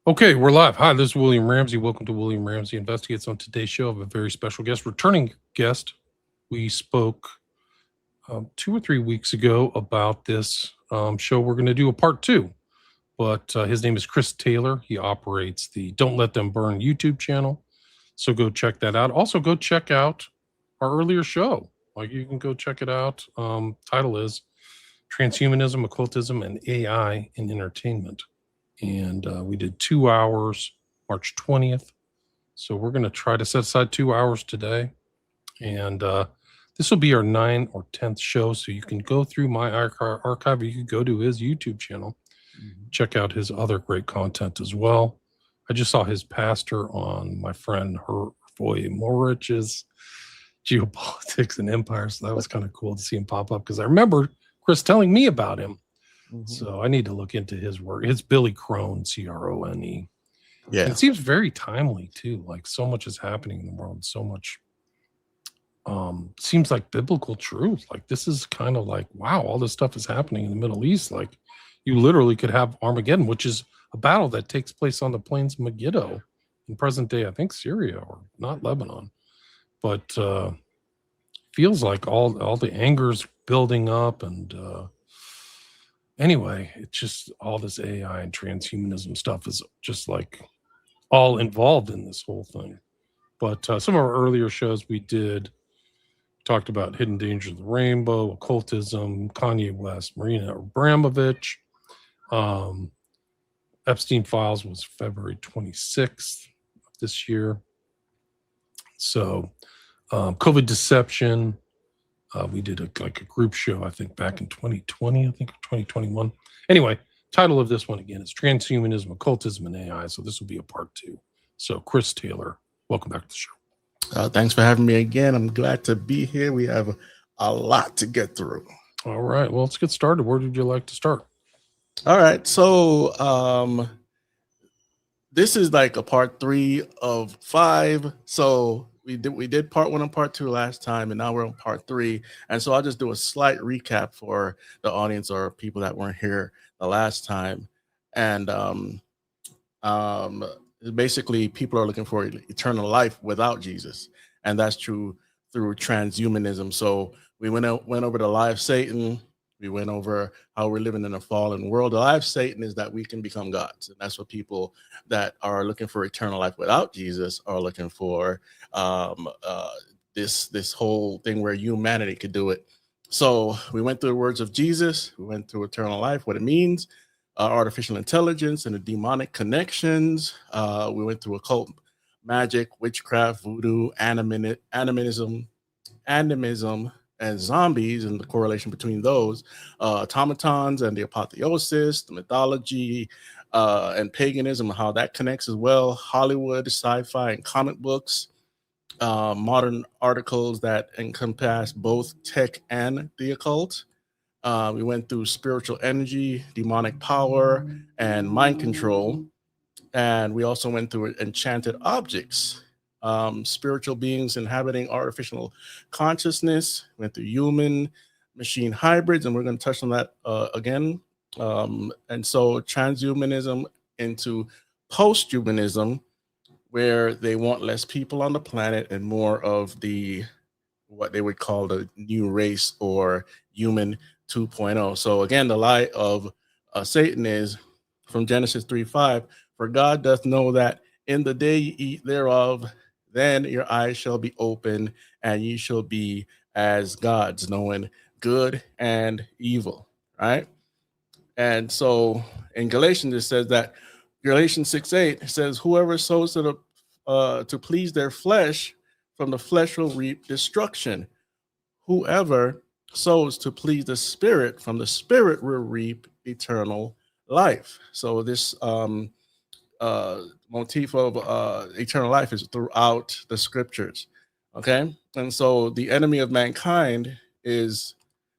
Okay, we're live. Hi, this is William Ramsey. Welcome to William Ramsey Investigates. On today's show, I have a very special guest, returning guest. We spoke 2 or 3 weeks ago about this show. We're going to do a part two, but his name is Chris Taylor. He operates the Don't Let Them Burn YouTube channel. So go check that out. Also, go check out our earlier show. Like, you can go check it out. Title is Transhumanism, Occultism, and AI in Entertainment. And we did 2 hours March 20th. So we're going to try to set aside 2 hours today. And this will be our 9th or 10th show. So you can go through my archive. You can go to his YouTube channel, check out his other great content as well. I just saw his pastor on my friend Hervoy Morich's Geopolitics and Empire. So that was kind of cool to see him pop up, because I remember Chris telling me about him. So I need to look into his work. It's Billy Crone, Crone. Yeah. And it seems very timely too. Like, so much is happening in the world. So much seems like biblical truth. Like, this is kind of like, wow, all this stuff is happening in the Middle East. Like, you literally could have Armageddon, which is a battle that takes place on the plains of Megiddo in present day, I think, Syria, or not Lebanon. But feels like all the anger's building up. And anyway, it's just all this AI and transhumanism stuff is just like all involved in this whole thing. But some of our earlier shows we talked about Hidden Dangers of the Rainbow, Occultism, Kanye West, Marina Abramovich. Epstein Files was February 26th of this year. So COVID deception. We did a group show, I think, back in 2020, I think, or 2021. Anyway, title of this one again is Transhumanism, Occultism, and AI. So this will be a part two. So Chris Taylor, welcome back to the show. Thanks for having me again. I'm glad to be here. We have a lot to get through. All right. Well, let's get started. Where did you like to start? All right. So this is like a part 3 of 5. So we did part 1 and part 2 last time, and now we're on part 3. And so I'll just do a slight recap for the audience or people that weren't here the last time. And basically, people are looking for eternal life without Jesus, and that's true through transhumanism. So we went over the lie of Satan. We went over how we're living in a fallen world. The lie of Satan is that we can become gods, and that's what people that are looking for eternal life without Jesus are looking for. This whole thing where humanity could do it. So we went through the words of Jesus. We went through eternal life, what it means. Artificial intelligence and the demonic connections. We went through occult magic, witchcraft, voodoo, animism, and zombies, and the correlation between those, automatons and the apotheosis, the mythology, and paganism, how that connects as well. Hollywood, sci-fi, and comic books. Modern articles that encompass both tech and the occult. We went through spiritual energy, demonic power, and mind control. And we also went through enchanted objects, spiritual beings inhabiting artificial consciousness. We went through human machine hybrids, and we're going to touch on that again. And so transhumanism into posthumanism, where they want less people on the planet and more of what they would call the new race or human 2.0. So again, the lie of Satan is from Genesis 3:5. For God doth know that in the day ye eat thereof, then your eyes shall be open, and ye shall be as gods, knowing good and evil. Right? And so in Galatians it says that Galatians 6:8 says, whoever sows to please their flesh, from the flesh will reap destruction. Whoever sows to please the Spirit, from the Spirit will reap eternal life. So this motif of eternal life is throughout the scriptures. Okay, and so the enemy of mankind is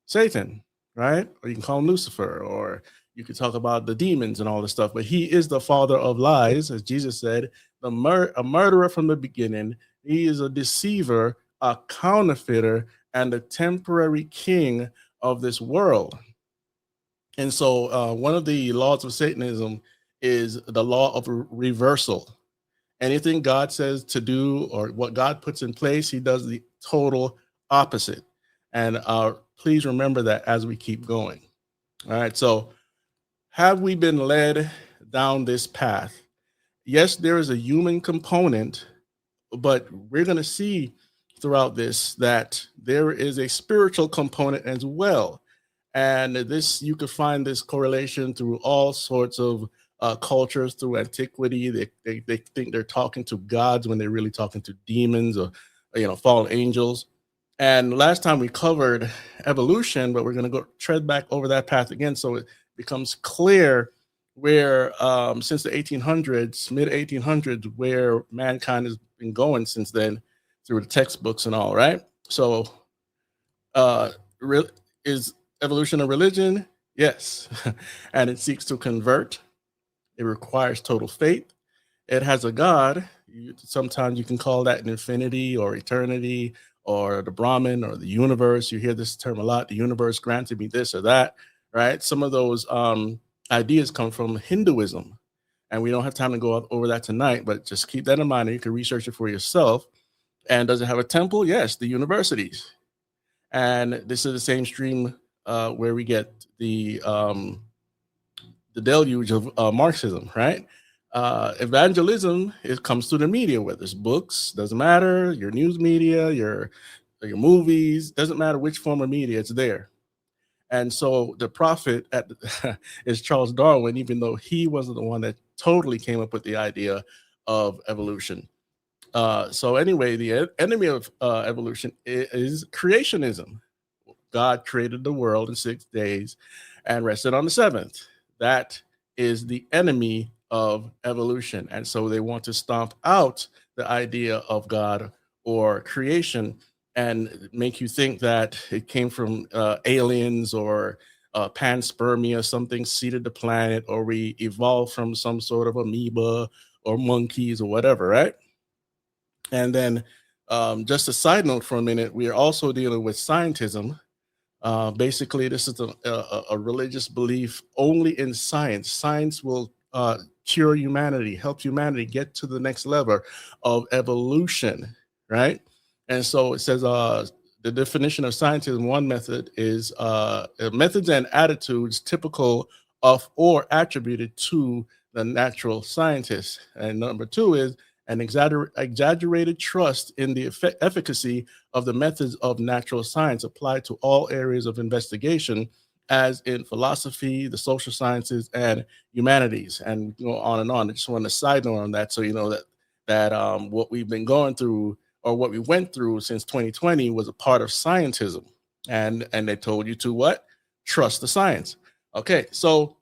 Satan, right? Or you can call him Lucifer, or you could talk about the demons and all this stuff, but he is the father of lies, as Jesus said, a murderer from the beginning. He is a deceiver, a counterfeiter, and a temporary king of this world. And so one of the laws of Satanism is the law of reversal. Anything God says to do or what God puts in place, he does the total opposite. And please remember that as we keep going. All right. So, have we been led down this path? Yes, there is a human component, but we're going to see throughout this that there is a spiritual component as well. And this, you could find this correlation through all sorts of cultures through antiquity. They think they're talking to gods when they're really talking to demons or fallen angels. And last time we covered evolution, but we're going to go tread back over that path again, so it becomes clear where since the 1800s, mid 1800s, where mankind has been going since then through the textbooks and all. Right. So, is evolution a religion? Yes. And it seeks to convert. It requires total faith. It has a God. Sometimes you can call that an infinity or eternity or the Brahman or the universe. You hear this term a lot. The universe granted me this or that, right? Some of those ideas come from Hinduism. And we don't have time to go over that tonight, but just keep that in mind. And you can research it for yourself. And does it have a temple? Yes, the universities. And this is the same stream where we get the deluge of Marxism, right? Evangelism, it comes through the media, whether it's books, doesn't matter, your news media, your movies, doesn't matter which form of media, it's there. And so the prophet is Charles Darwin, even though he wasn't the one that totally came up with the idea of evolution. So anyway, the enemy of evolution is creationism. God created the world in 6 days and rested on the seventh. That is the enemy of evolution. And so they want to stomp out the idea of God or creation and make you think that it came from aliens or panspermia, something seeded the planet, or we evolved from some sort of amoeba or monkeys or whatever, right? And then just a side note for a minute, we are also dealing with scientism. Basically, this is a religious belief only in science. Science will cure humanity, help humanity get to the next level of evolution, right? And so it says the definition of scientism, one method is methods and attitudes typical of or attributed to the natural scientist. And number two is an exaggerated trust in the efficacy of the methods of natural science applied to all areas of investigation, as in philosophy, the social sciences, and humanities, and go on and on. I just want to side note on that, so you know that what we've been going through, or what we went through since 2020, was a part of scientism, and they told you to what? Trust the science. Okay, so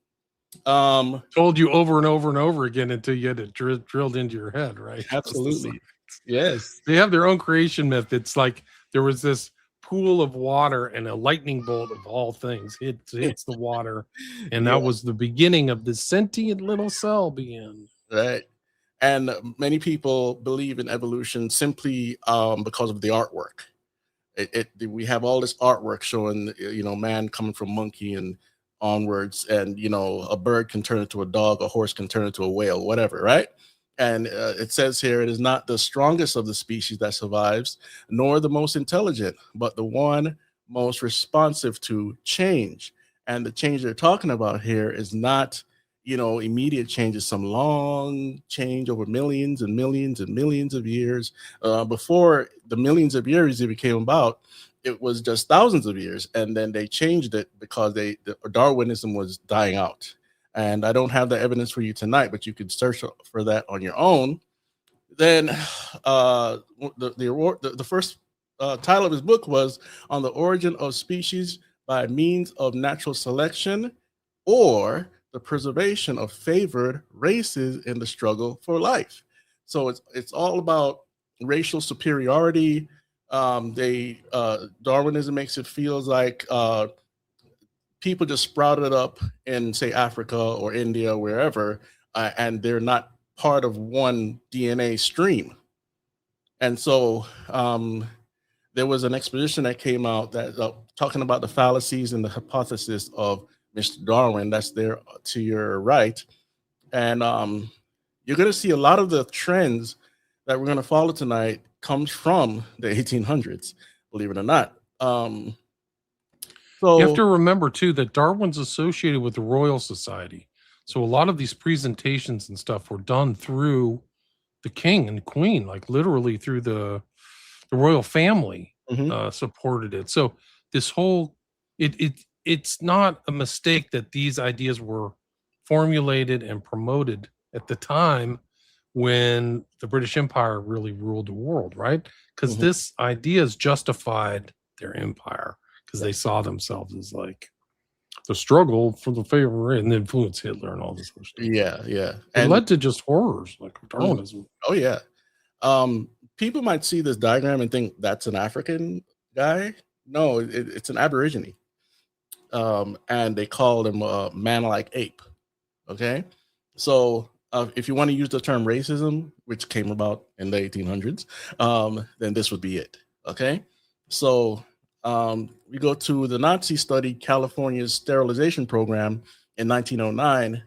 told you over and over and over again until you had it drilled into your head, right? Absolutely. Yes. They have their own creation myths. Like there was this pool of water and a lightning bolt of all things hits the water, and that was the beginning of the sentient little cell began. Right. And many people believe in evolution simply because of the artwork. We have all this artwork showing, man coming from monkey and onwards, and a bird can turn into a dog, a horse can turn into a whale, whatever, right? And it says here, it is not the strongest of the species that survives, nor the most intelligent, but the one most responsive to change. And the change they're talking about here is not, immediate change, is some long change over millions and millions and millions of years. Before the millions of years it came about, it was just thousands of years, and then they changed it because Darwinism was dying out. And I don't have the evidence for you tonight, but you could search for that on your own. Then the first title of his book was On the Origin of Species by Means of Natural Selection, or the Preservation of Favored Races in the Struggle for Life. So it's all about racial superiority. Darwinism makes it feels like people just sprouted up in, say, Africa or India, wherever, and they're not part of one DNA stream. And so there was an expedition that came out that talking about the fallacies and the hypothesis of Mr. Darwin. That's there to your right. And you're going to see a lot of the trends that we're going to follow tonight comes from the 1800s, believe it or not. You have to So, remember too that Darwin's associated with the Royal Society. So a lot of these presentations and stuff were done through the king and queen, like literally through the royal family mhm, supported it. So this whole it's not a mistake that these ideas were formulated and promoted at the time when the British Empire really ruled the world, right? Because mhm, this ideas justified their empire because yeah, they saw themselves as like the struggle for the favor and influence Hitler and all this other stuff. yeah, yeah. It And led to just horrors like mhm, Darwinism. oh yeah. People might see this diagram and think that's an African guy. No, it's an Aborigine. And they call him a man-like ape. Okay, so if you want to use the term racism, which came about in the 1800s, then this would be it. Okay, so we go to the Nazi studied California's sterilization program in 1909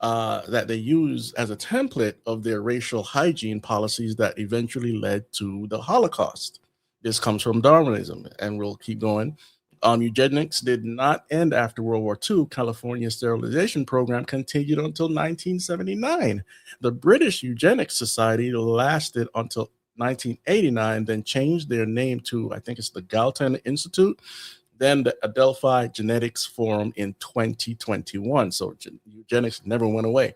that they use as a template of their racial hygiene policies that eventually led to the Holocaust. This comes from Darwinism, and we'll keep going. Eugenics did not end after World War II. California's sterilization program continued until 1979. The British Eugenics Society lasted until 1989, then changed their name to, I think it's the Galton Institute, then the Adelphi Genetics Forum in 2021. So eugenics never went away.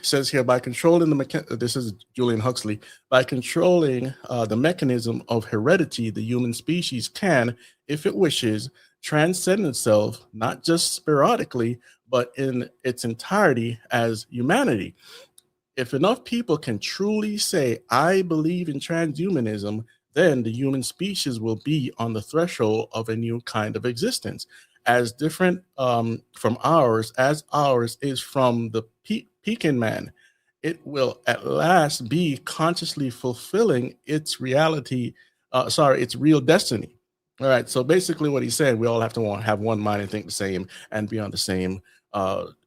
Says here by controlling this is Julian Huxley, by controlling the mechanism of heredity, the human species can, if it wishes, transcend itself not just sporadically, but in its entirety as humanity. If enough people can truly say, I believe in transhumanism, then the human species will be on the threshold of a new kind of existence, as different from ours as ours is from the Pekin man. It will at last be consciously fulfilling its reality, its real destiny. All right. So basically, what he's saying, we all have to have one mind and think the same and be on the same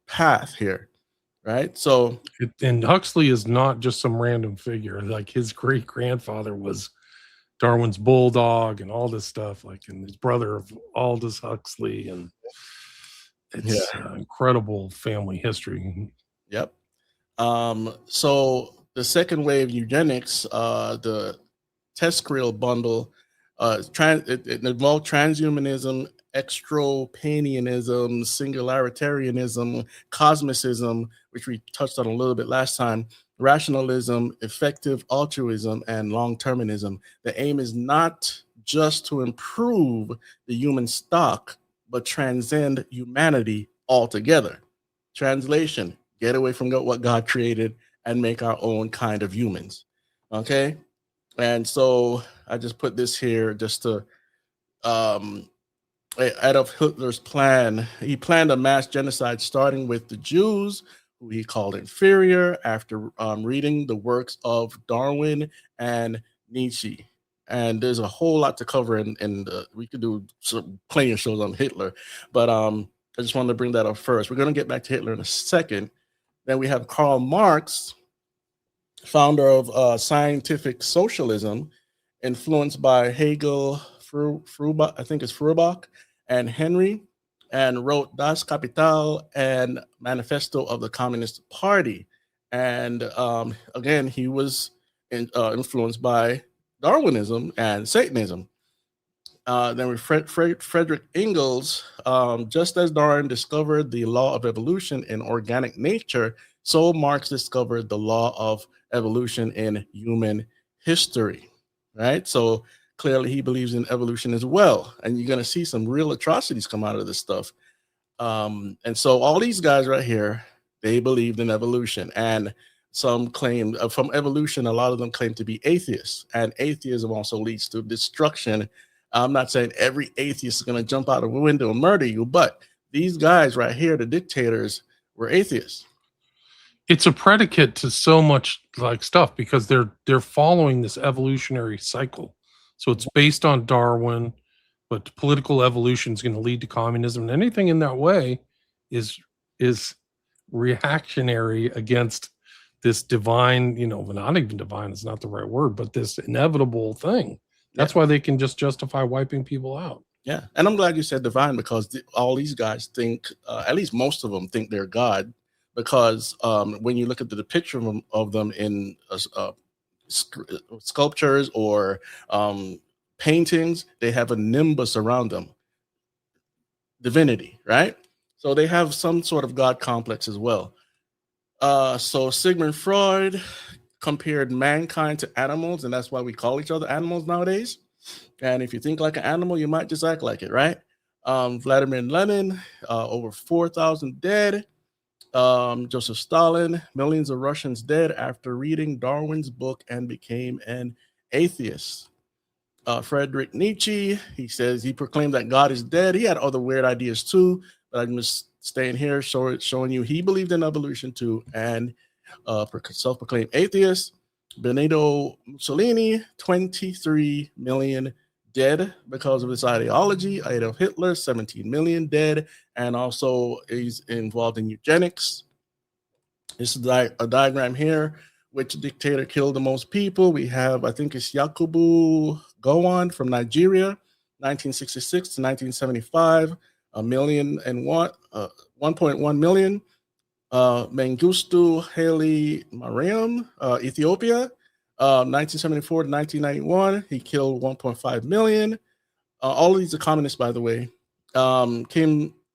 path here. Right. So, And Huxley is not just some random figure. Like his great grandfather was Darwin's bulldog and all this stuff, like, and his brother of Aldous Huxley, and yeah. it's incredible family history. Yep. So the second wave eugenics, the TESCREAL bundle, it involved transhumanism, extropanianism, singularitarianism, cosmicism, which we touched on a little bit last time, rationalism, effective altruism, and long-termism. The aim is not just to improve the human stock, but transcend humanity altogether. Translation: get away from what God created and make our own kind of humans. Okay. And so I just put this here just to um Adolf Hitler's plan. He planned a mass genocide starting with the Jews, who he called inferior, after reading the works of Darwin and Nietzsche. And there's a whole lot to cover, we could do some plenty of shows on Hitler, but I just wanted to bring that up first. We're going to get back to Hitler in a second. Then we have Karl Marx, founder of scientific socialism, influenced by Hegel, Feuerbach, I think it's Feuerbach, and Henry, and wrote Das Kapital and Manifesto of the Communist Party. And again, he was influenced by Darwinism and Satanism. Then we Frederick Engels, just as Darwin discovered the law of evolution in organic nature, so Marx discovered the law of evolution in human history, right? So clearly he believes in evolution as well. And you're going to see some real atrocities come out of this stuff. And so all these guys right here, they believed in evolution. And some claim from evolution, a lot of them claim to be atheists. And atheism also leads to destruction. I'm not saying every atheist is going to jump out of a window and murder you, but these guys right here, the dictators, were atheists. It's a predicate to so much like stuff because they're following this evolutionary cycle. So it's based on Darwin, but political evolution is going to lead to communism, and anything in that way is reactionary against this divine, well, not even divine, it's not the right word, but this inevitable thing. That's why they can just justify wiping people out. Yeah. And I'm glad you said divine, because all these guys think, at least most of them think they're God, because when you look at the depiction of them in sculptures or paintings, they have a nimbus around them, divinity, right? So they have some sort of God complex as well. So Sigmund Freud compared mankind to animals, and that's why we call each other animals nowadays. And if you think like an animal, you might just act like it, right? Vladimir Lenin, over 4,000 dead. Joseph Stalin, millions of Russians dead after reading Darwin's book and became an atheist. Friedrich Nietzsche, he says he proclaimed that God is dead. He had other weird ideas too, but I'm just staying here showing you he believed in evolution too, and self-proclaimed atheist. Benito Mussolini, 23 million dead because of his ideology. Adolf Hitler, 17 million dead, and also he's involved in eugenics. This is a diagram here. Which dictator killed the most people? We have, I think it's Yakubu Gowon from Nigeria, 1966 to 1975, 1.1 million. Mengistu Haile Mariam, Ethiopia, 1974 to 1991, he killed 1.5 million. All of these are communists, by the way.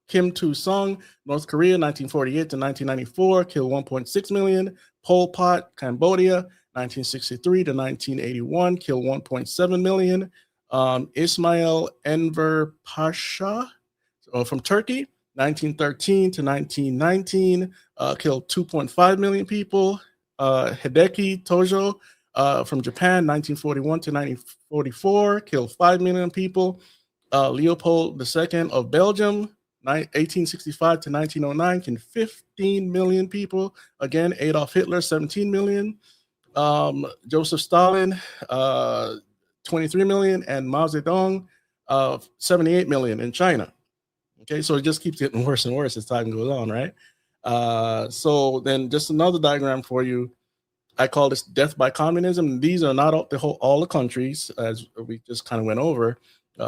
Kim Tu-sung, North Korea, 1948 to 1994, killed 1.6 million. Pol Pot, Cambodia, 1963 to 1981, killed 1.7 million. Ismail Enver Pasha from Turkey, 1913 to 1919, killed 2.5 million people. Hideki Tojo from Japan, 1941 to 1944, killed 5 million people. Leopold II of Belgium, 1865 to 1909, killed 15 million people. Again, Adolf Hitler, 17 million. Joseph Stalin, 23 million. And Mao Zedong, 78 million in China. Okay, so it just keeps getting worse and worse as time goes on, right? So then just another diagram for you. I call this death by communism. These are not all the countries, as we just kind of went over.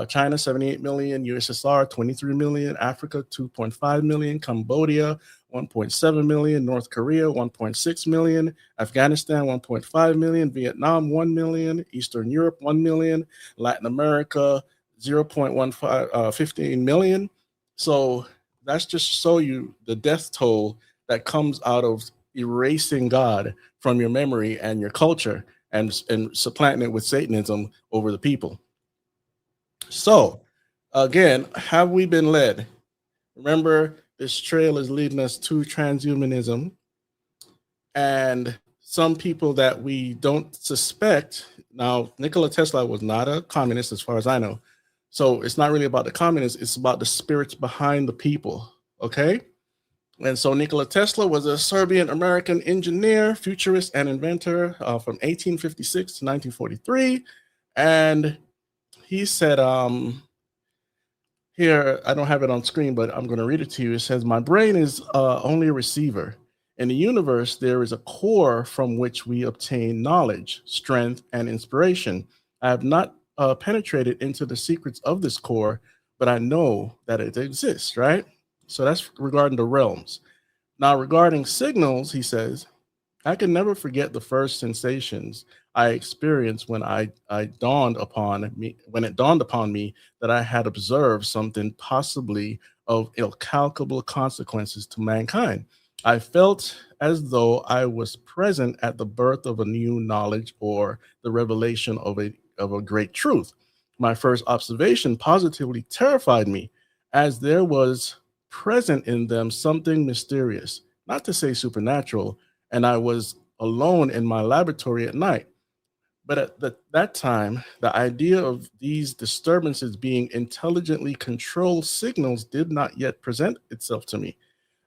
China, 78 million, USSR, 23 million, Africa, 2.5 million, Cambodia, 1.7 million, North Korea, 1.6 million, Afghanistan, 1.5 million, Vietnam, 1 million, Eastern Europe, 1 million, Latin America, 15 million. So that's just show you the death toll that comes out of erasing God from your memory and your culture and supplanting it with Satanism over the people. So again, have we been led? Remember, this trail is leading us to transhumanism, and some people that we don't suspect. Now, Nikola Tesla was not a communist as far as I know. So it's not really about the communists, it's about the spirits behind the people, okay? And so Nikola Tesla was a Serbian-American engineer, futurist, and inventor from 1856 to 1943. And he said, here, I don't have it on screen, but I'm going to read it to you. It says, my brain is only a receiver. In the universe, there is a core from which we obtain knowledge, strength, and inspiration. I have not penetrated into the secrets of this core, but I know that it exists, right? So that's regarding the realms. Now, regarding signals, he says, I can never forget the first sensations I experienced when it dawned upon me that I had observed something possibly of incalculable consequences to mankind. I felt as though I was present at the birth of a new knowledge or the revelation of a great truth. My first observation positively terrified me, as there was present in them something mysterious, not to say supernatural, and I was alone in my laboratory at night. But at that time, the idea of these disturbances being intelligently controlled signals did not yet present itself to me.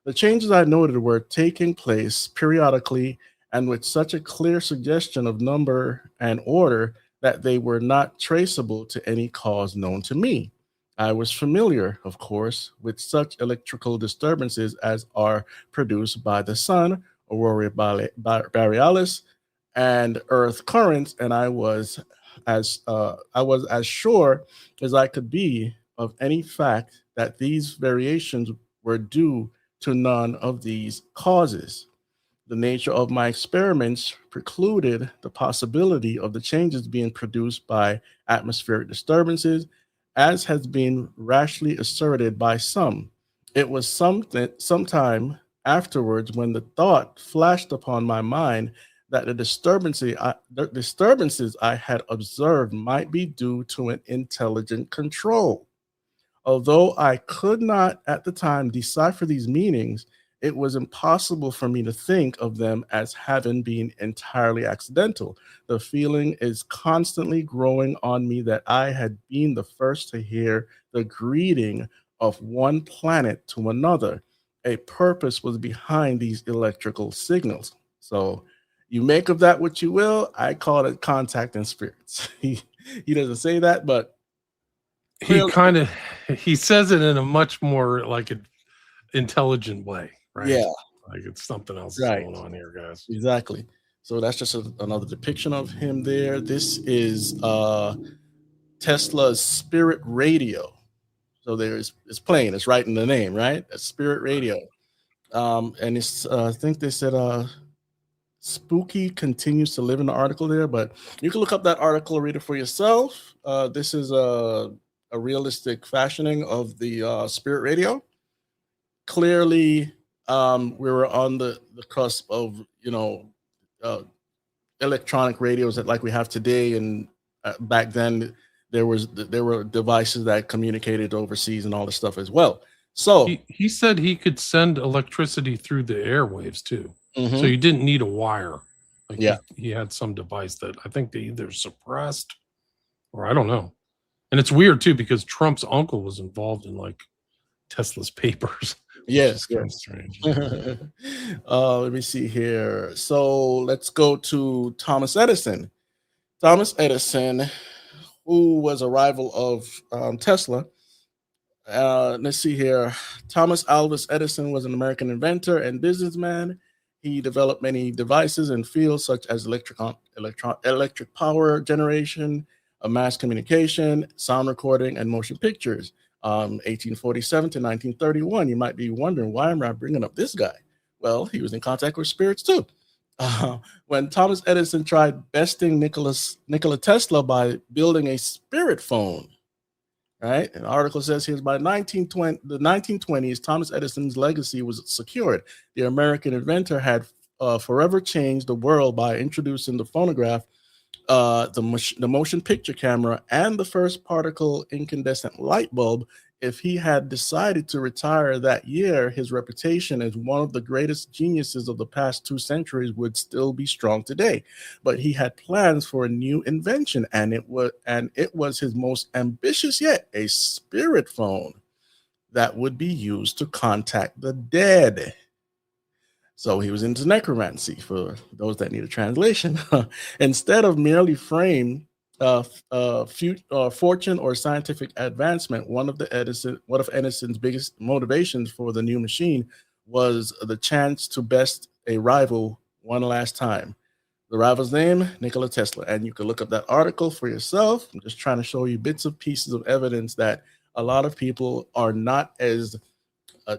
The changes I noted were taking place periodically and with such a clear suggestion of number and order that they were not traceable to any cause known to me. I was familiar, of course, with such electrical disturbances as are produced by the sun, aurora borealis, and Earth currents, and I was as sure as I could be of any fact that these variations were due to none of these causes. The nature of my experiments precluded the possibility of the changes being produced by atmospheric disturbances, as has been rashly asserted by some. It was sometime afterwards when the thought flashed upon my mind that the disturbances I had observed might be due to an intelligent control. Although I could not at the time decipher these meanings, it was impossible for me to think of them as having been entirely accidental. The feeling is constantly growing on me that I had been the first to hear the greeting of one planet to another. A purpose was behind these electrical signals. So you make of that what you will. I call it contacting spirits. He doesn't say that, but He clearly, kind of he says it in a much more like an intelligent way, right? yeah, Like it's something else is right. going on here, guys. Exactly. So that's just another depiction of him there. This is Tesla's Spirit Radio. So there's it's playing, it's right in the name, right? A Spirit Radio. And it's I think they said Spooky continues to live in the article there, but you can look up that article, read it for yourself. This is a realistic fashioning of the Spirit Radio. Clearly, we were on the cusp of, uh, electronic radios that like we have today, and back then there were devices that communicated overseas and all this stuff as well. So, He said he could send electricity through the airwaves too. So mhm, you didn't need a wire. Like yeah, he had some device that I think they either suppressed or I don't know. And it's weird too because Trump's uncle was involved in like Tesla's papers, which is yes, kind of yes. strange. Let me see here. So let's go to Thomas Edison. Thomas Edison, who was a rival of Tesla. Let's see here. Thomas Alvis Edison was an American inventor and businessman. He developed many devices in fields such as electric power generation, mass communication, sound recording, and motion pictures. 1847 to 1931. You might be wondering, why am I bringing up this guy? Well, he was in contact with spirits too. When Thomas Edison tried besting Nikola Tesla by building a spirit phone, right? An article says here by the 1920s, Thomas Edison's legacy was secured. The American inventor had forever changed the world by introducing the phonograph, the motion picture camera, and the first particle incandescent light bulb. If he had decided to retire that year, his reputation as one of the greatest geniuses of the past 2 centuries would still be strong today. But he had plans for a new invention, and it was his most ambitious yet, a spirit phone that would be used to contact the dead. So he was into necromancy, for those that need a translation. Instead of merely frame fortune or scientific advancement, one of Edison's biggest motivations for the new machine was the chance to best a rival one last time. The rival's name, Nikola Tesla. And you can look up that article for yourself. I'm just trying to show you bits of pieces of evidence that a lot of people are not as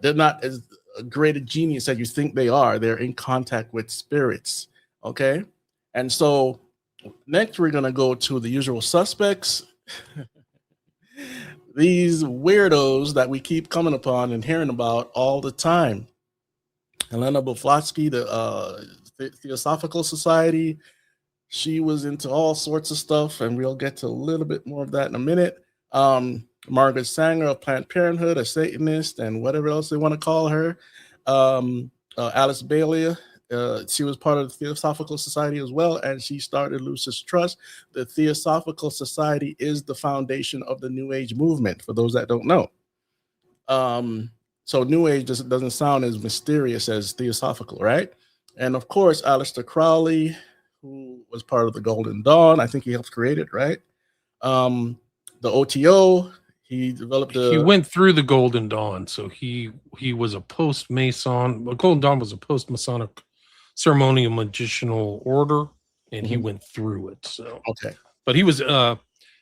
they're not as great a genius as you think they are. They're in contact with spirits. Okay. And so next we're going to go to the usual suspects. These weirdos that we keep coming upon and hearing about all the time. Helena Blavatsky, the Theosophical Society. She was into all sorts of stuff, and we'll get to a little bit more of that in a minute. Margaret Sanger of Planned Parenthood, a Satanist, and whatever else they want to call her. Alice Bailey, she was part of the Theosophical Society as well, and she started Lucis Trust. The Theosophical Society is the foundation of the New Age movement, for those that don't know. So New Age doesn't sound as mysterious as Theosophical, right? And of course, Aleister Crowley, who was part of the Golden Dawn. I think he helped create it, right? The OTO, He developed he went through the Golden Dawn, so he was a post Mason. Golden Dawn was a post Masonic ceremonial magicianal order, and he went through it. So Okay. but he was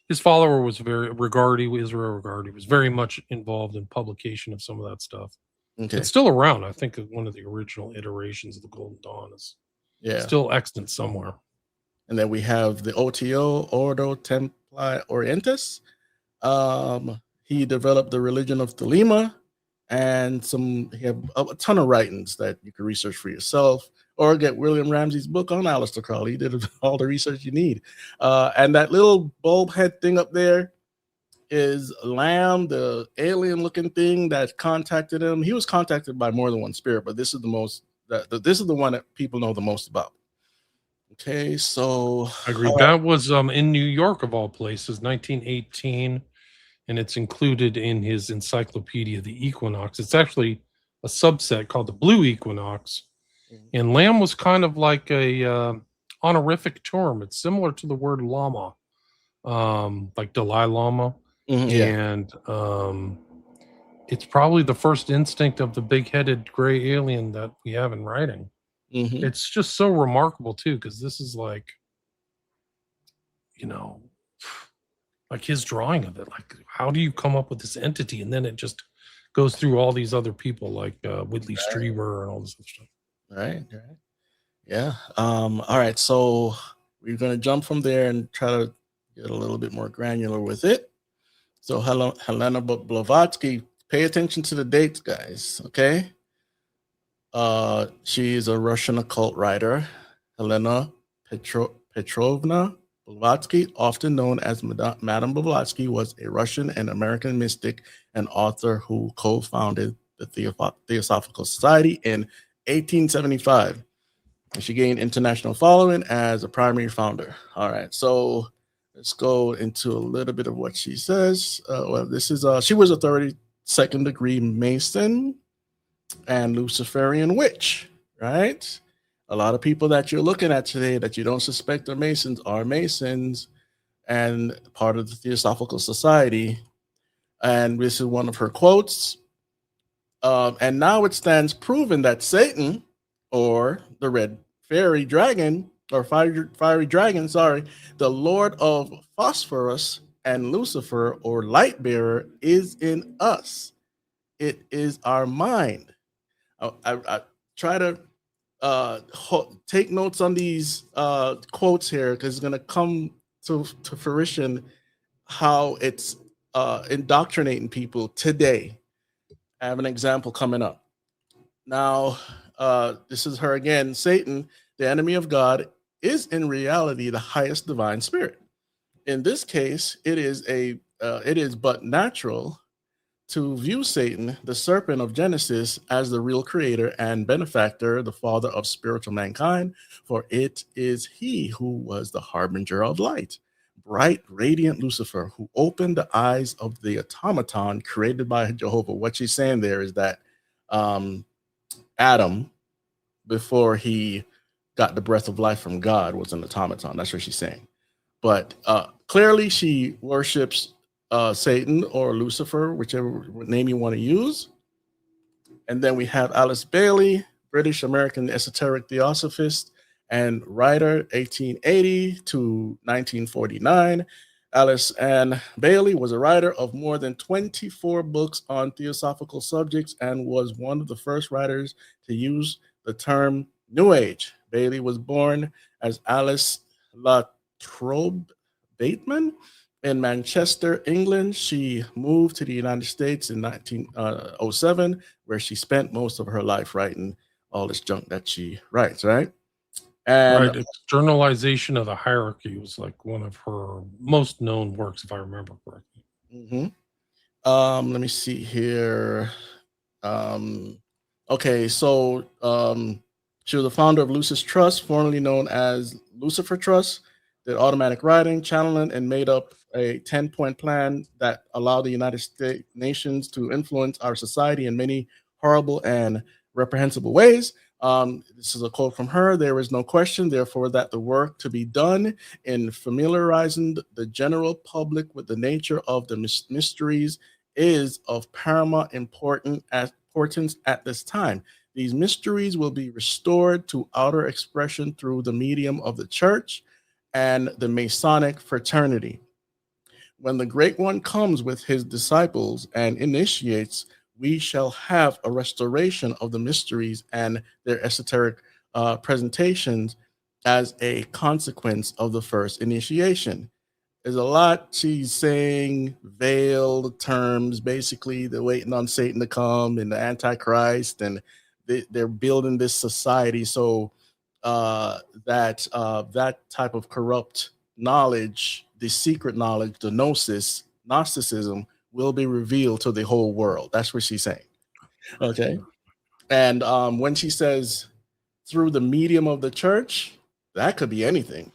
his follower was very Israel Regardie was very much involved in publication of some of that stuff. Okay. It's still around. I think one of the original iterations of the Golden Dawn is still extant somewhere. And then we have the OTO, Ordo Templi Orientis. He developed the religion of Thelema, and he have a ton of writings that you can research for yourself, or get William Ramsey's book on Aleister Crowley. He did all the research you need. And that little bulb head thing up there is Lamb, the alien-looking thing that contacted him. He was contacted by more than one spirit, but this is this is the one that people know the most about. Okay, so I agree. That was in New York, of all places, 1918, and it's included in his encyclopedia, The Equinox. It's actually a subset called the Blue Equinox, and Lamb was kind of like a honorific term. It's similar to the word Lama, like Dalai Lama, and it's probably the first instinct of the big-headed gray alien that we have in writing. It's just so remarkable too, because this is like, like his drawing of it. Like, how do you come up with this entity? And then it just goes through all these other people, like Whitley Strieber and all this other stuff. Right. Yeah. All right. So we're going to jump from there and try to get a little bit more granular with it. So Helena Blavatsky, pay attention to the dates, guys. Okay. She is a Russian occult writer. Helena Petrovna Blavatsky, often known as Madame Blavatsky, was a Russian and American mystic and author who co-founded the Theosophical Society in 1875. And she gained international following as a primary founder. All right, so let's go into a little bit of what she says. She was a 32nd degree Mason and Luciferian witch, right? A lot of people that you're looking at today that you don't suspect are Masons and part of the Theosophical Society. And this is one of her quotes. And now it stands proven that Satan, or the red fiery dragon, the Lord of Phosphorus, and Lucifer, or light bearer, is in us. It is our mind. I try to take notes on these quotes here, because it's going to come to fruition how it's indoctrinating people today. I have an example coming up. Now, this is her again. Satan, the enemy of God, is in reality the highest divine spirit. In this case, it is but natural to view Satan, the serpent of Genesis, as the real creator and benefactor, the father of spiritual mankind, for it is he who was the harbinger of light, bright, radiant Lucifer, who opened the eyes of the automaton created by Jehovah. What she's saying there is that Adam, before he got the breath of life from God, was an automaton. That's what she's saying. But clearly she worships Satan or Lucifer, whichever name you want to use. And then we have Alice Bailey, British American esoteric theosophist and writer, 1880 to 1949. Alice Ann Bailey was a writer of more than 24 books on theosophical subjects and was one of the first writers to use the term New Age. Bailey was born as Alice Latrobe Bateman in Manchester, England. She moved to the United States in 1907, where she spent most of her life writing all this junk that she writes, right? And Externalization of the Hierarchy was like one of her most known works, if I remember correctly. Let me see here. Okay, so she was the founder of Lucis Trust, formerly known as Lucifer Trust, did automatic writing, channeling, and made up a 10-point plan that allowed the United States nations to influence our society in many horrible and reprehensible ways. This is a quote from her. There is no question, therefore, that the work to be done in familiarizing the general public with the nature of the mysteries is of paramount importance at this time. These mysteries will be restored to outer expression through the medium of the church and the Masonic fraternity. When the Great One comes with his disciples and initiates, we shall have a restoration of the mysteries and their esoteric presentations as a consequence of the first initiation. There's a lot she's saying, veiled terms. Basically, they're waiting on Satan to come and the Antichrist, and they're building this society so that type of corrupt knowledge, the secret knowledge, the Gnosticism, will be revealed to the whole world. That's what she's saying. Okay. And when she says through the medium of the church, that could be anything.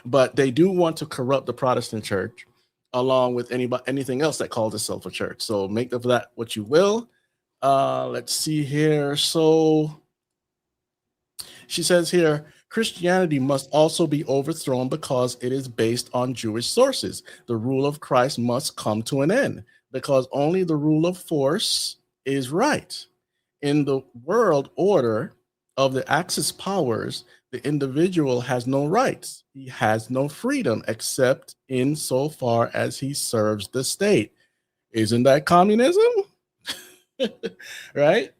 But they do want to corrupt the Protestant church along with anything else that calls itself a church. So make of that what you will. Let's see here. So she says here, Christianity must also be overthrown because it is based on Jewish sources. The rule of Christ must come to an end because only the rule of force is right. In the world order of the Axis powers, the individual has no rights. He has no freedom except insofar as he serves the state. Isn't that communism? Right?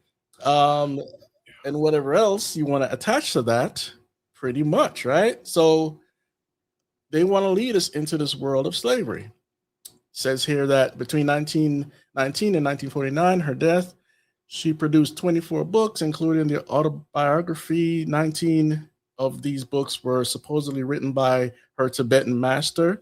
And whatever else you want to attach to that, pretty much, right? So they want to lead us into this world of slavery. It says here that between 1919 and 1949, her death, she produced 24 books, including the autobiography. 19 of these books were supposedly written by her Tibetan master,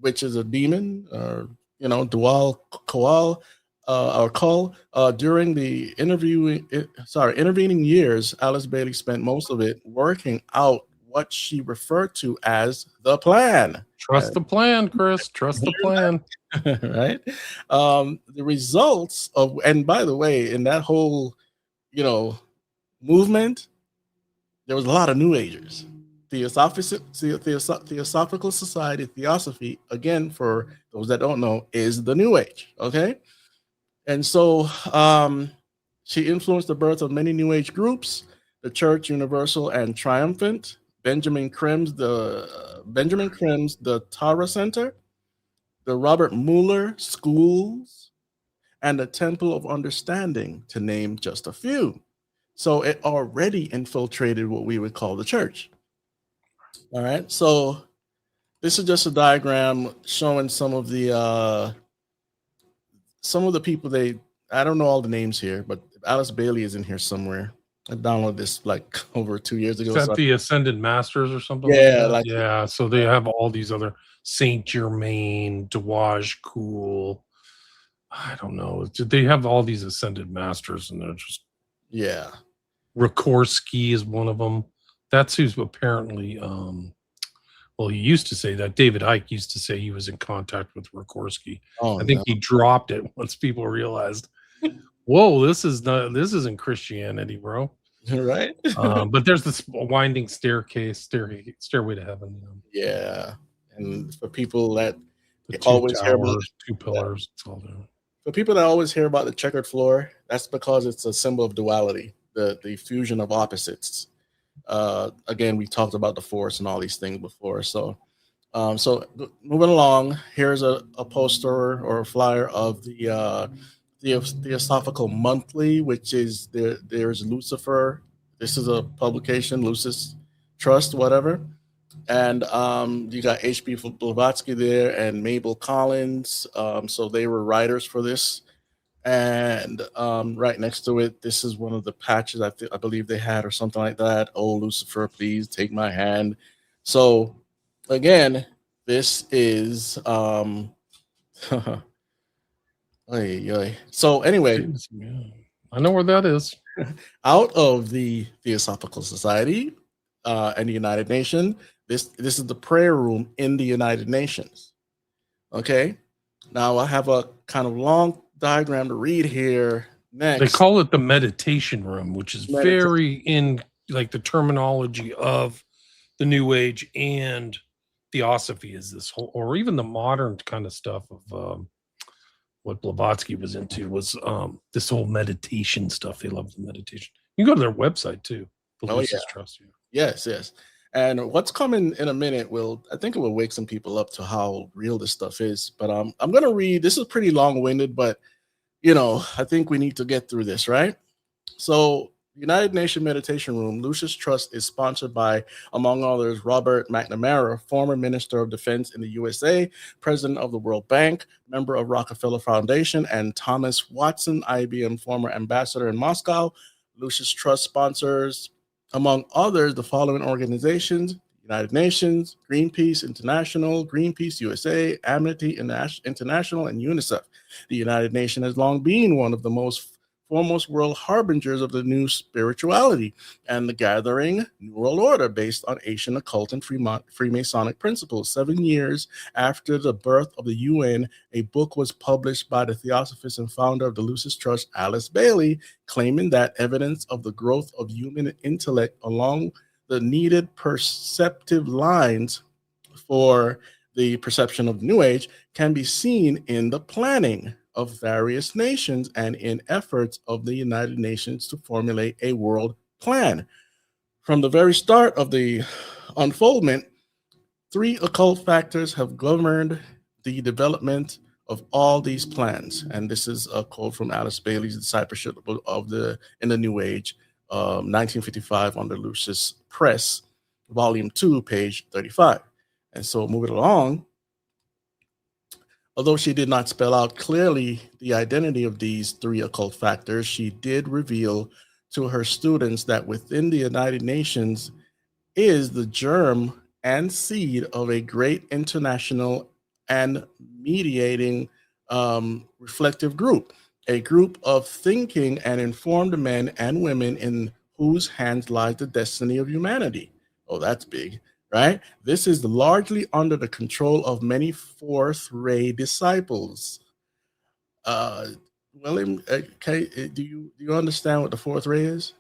which is a demon, or Dual Koal, or Kull. During the intervening years, Alice Bailey spent most of it working out what she referred to as the plan. Trust the plan, Chris. Trust the plan. Right? The results of, and by the way, in that whole, movement, there was a lot of New Agers. Theosophical Society, Theosophy, again, for those that don't know, is the New Age. Okay. And so she influenced the birth of many New Age groups, the Church Universal and Triumphant, Benjamin Krem's the Tara Center, the Robert Mueller Schools, and the Temple of Understanding, to name just a few. So it already infiltrated what we would call the church. All right. So this is just a diagram showing some of the people I don't know all the names here, but Alice Bailey is in here somewhere. I downloaded this like over 2 years ago. Is that the Ascended Masters or something? Yeah, like that? Yeah. So they have all these other Saint Germain, Dewaj Cool. I don't know. They have all these Ascended Masters, and they're just Rikorsky is one of them. That's who's apparently. Well, he used to say that. David Icke used to say he was in contact with Rikorsky. I think he dropped it once people realized, whoa, this isn't Christianity, bro. Right. But there's this winding stairway to heaven. Yeah. And for people that always hear about two pillars, it's all there. For people that always hear about the checkered floor, that's because it's a symbol of duality, the fusion of opposites. Again, we talked about the force and all these things before. So moving along, here's a poster or a flyer of the Theosophical Monthly, which is there's Lucifer. This is a publication, Lucis Trust, whatever. And you got H.P. Blavatsky there and Mabel Collins. So they were writers for this. And right next to it, this is one of the patches I believe they had or something like that. Oh, Lucifer, please take my hand. So again, this is so anyway, I know where that is. Out of the Theosophical Society and the United Nations, this is the prayer room in the United Nations. Okay, now I have a kind of long diagram to read here, They Next, call it the meditation room, which is meditation. very in like the terminology of the New Age and Theosophy is this whole, or even the modern kind of stuff of what Blavatsky was into was this whole meditation stuff. They love the meditation. You can go to their website too, the Oh yeah, Lucis Trust. Yeah. yes, yes. And what's coming in a minute will, I think it will wake some people up to how real this stuff is. But I'm gonna read. This is pretty long-winded, but I think we need to get through this, right? So, United Nation Meditation Room, Lucis Trust, is sponsored by, among others, Robert McNamara, former Minister of Defense in the USA, President of the World Bank, member of Rockefeller Foundation, and Thomas Watson, IBM former ambassador in Moscow. Lucis Trust sponsors, among others, the following organizations: United Nations, Greenpeace International, Greenpeace USA, Amnesty International, and UNICEF. The United Nations has long been one of the most foremost world harbingers of the new spirituality and the gathering New World Order based on Asian occult and Freemasonic principles. 7 years after the birth of the UN, a book was published by the theosophist and founder of the Lucis Trust, Alice Bailey, claiming that evidence of the growth of human intellect along the needed perceptive lines for the perception of the New Age can be seen in the planning of various nations and in efforts of the United Nations to formulate a world plan. From the very start of the unfoldment, 3 occult factors have governed the development of all these plans. And this is a quote from Alice Bailey's Discipleship in the New Age, 1955, under Lucis Press, Volume 2, page 35. And so moving along, although she did not spell out clearly the identity of these 3 occult factors, she did reveal to her students that within the United Nations is the germ and seed of a great international and mediating reflective group, a group of thinking and informed men and women in whose hands lies the destiny of humanity. Oh, that's big, right? This is largely under the control of many fourth ray disciples. William, do you understand what the fourth ray is?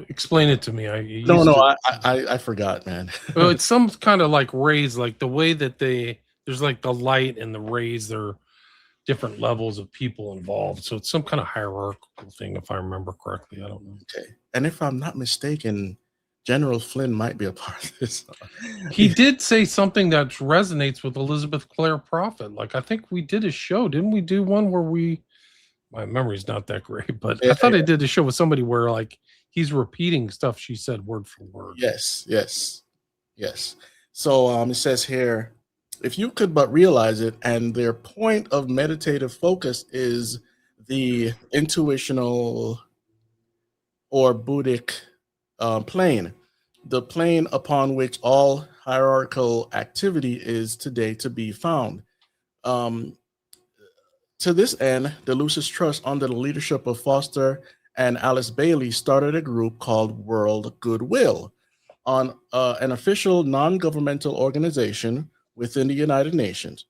Explain it to me. I No, used no, to. I forgot, man. Well, it's some kind of like rays, like the way that there's like the light and the rays. They're different levels of people involved, so it's some kind of hierarchical thing, if I remember correctly. I don't know. Okay, and if I'm not mistaken, General Flynn might be a part of this. He did say something that resonates with Elizabeth Clare Prophet. Like I think we did a show, didn't we? Do one where my memory's not that great, but Yeah, I thought yeah. I did a show with somebody where like he's repeating stuff she said word for word. Yes, yes, yes. So it says here, if you could but realize it, and their point of meditative focus is the intuitional or Buddhic plane, the plane upon which all hierarchical activity is today to be found. Um, to this end, the Lucis Trust, under the leadership of Foster and Alice Bailey, started a group called World Goodwill, on an official non-governmental organization within the United Nations.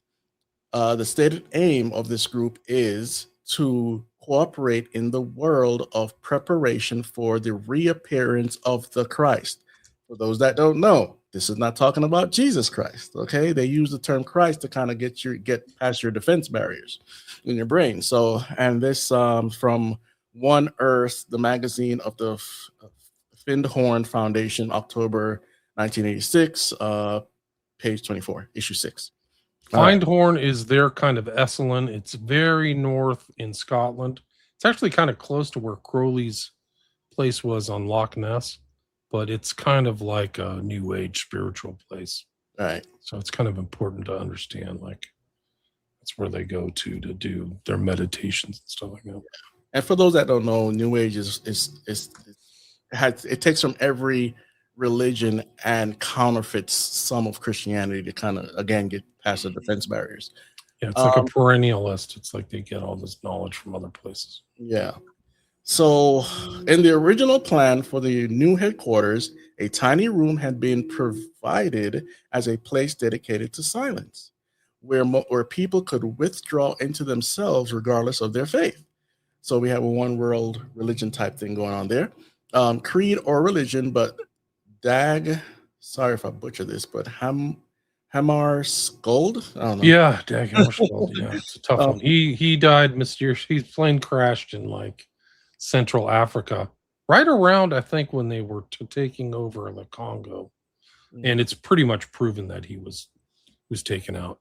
The stated aim of this group is to cooperate in the world of preparation for the reappearance of the Christ. For those that don't know, this is not talking about Jesus Christ. Okay, they use the term Christ to kind of get past your defense barriers in your brain. So, and this from One Earth, the magazine of the Findhorn Foundation, October 1986, page 24, issue 6. Findhorn is their kind of Esalen. It's very north in Scotland. It's actually kind of close to where Crowley's place was on Loch Ness, but it's kind of like a new age spiritual place. All right. So it's kind of important to understand, like that's where they go to do their meditations and stuff like that. And for those that don't know, New Age it takes from every religion and counterfeits some of Christianity to kind of again get past the defense barriers. Yeah, it's like a perennialist. It's like they get all this knowledge from other places. Yeah. So, in the original plan for the new headquarters, a tiny room had been provided as a place dedicated to silence, where people could withdraw into themselves regardless of their faith. So we have a one world religion type thing going on there. Creed or religion, but Dag, sorry if I butcher this, but Hamar Scold, I don't know. Yeah, Dagenham. Yeah, it's a tough Um, one. He died mysteriously. His plane crashed in like Central Africa, right around I think when they were taking over the Congo, and it's pretty much proven that he was taken out.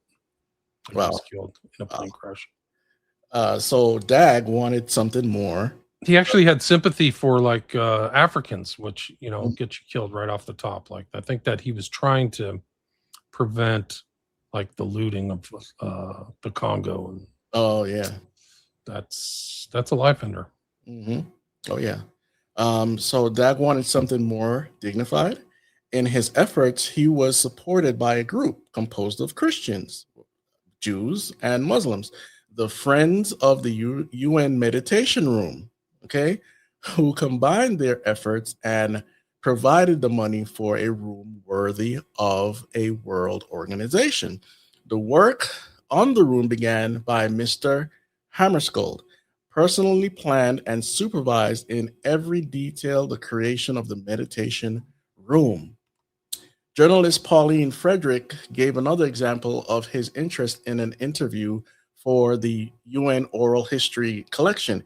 He wow. was killed in a plane crash. So Dag wanted something more. He actually had sympathy for like Africans, which gets you killed right off the top. Like I think that he was trying to prevent like the looting of the Congo, and Oh yeah. that's a life ender. Oh yeah. So Dag wanted something more dignified. In his efforts, he was supported by a group composed of Christians, Jews, and Muslims, the Friends of the UN Meditation Room, okay, who combined their efforts and provided the money for a room worthy of a world organization. The work on the room began by Mr. Hammarskjöld, personally planned and supervised in every detail the creation of the meditation room. Journalist Pauline Frederick gave another example of his interest in an interview for the UN Oral History collection.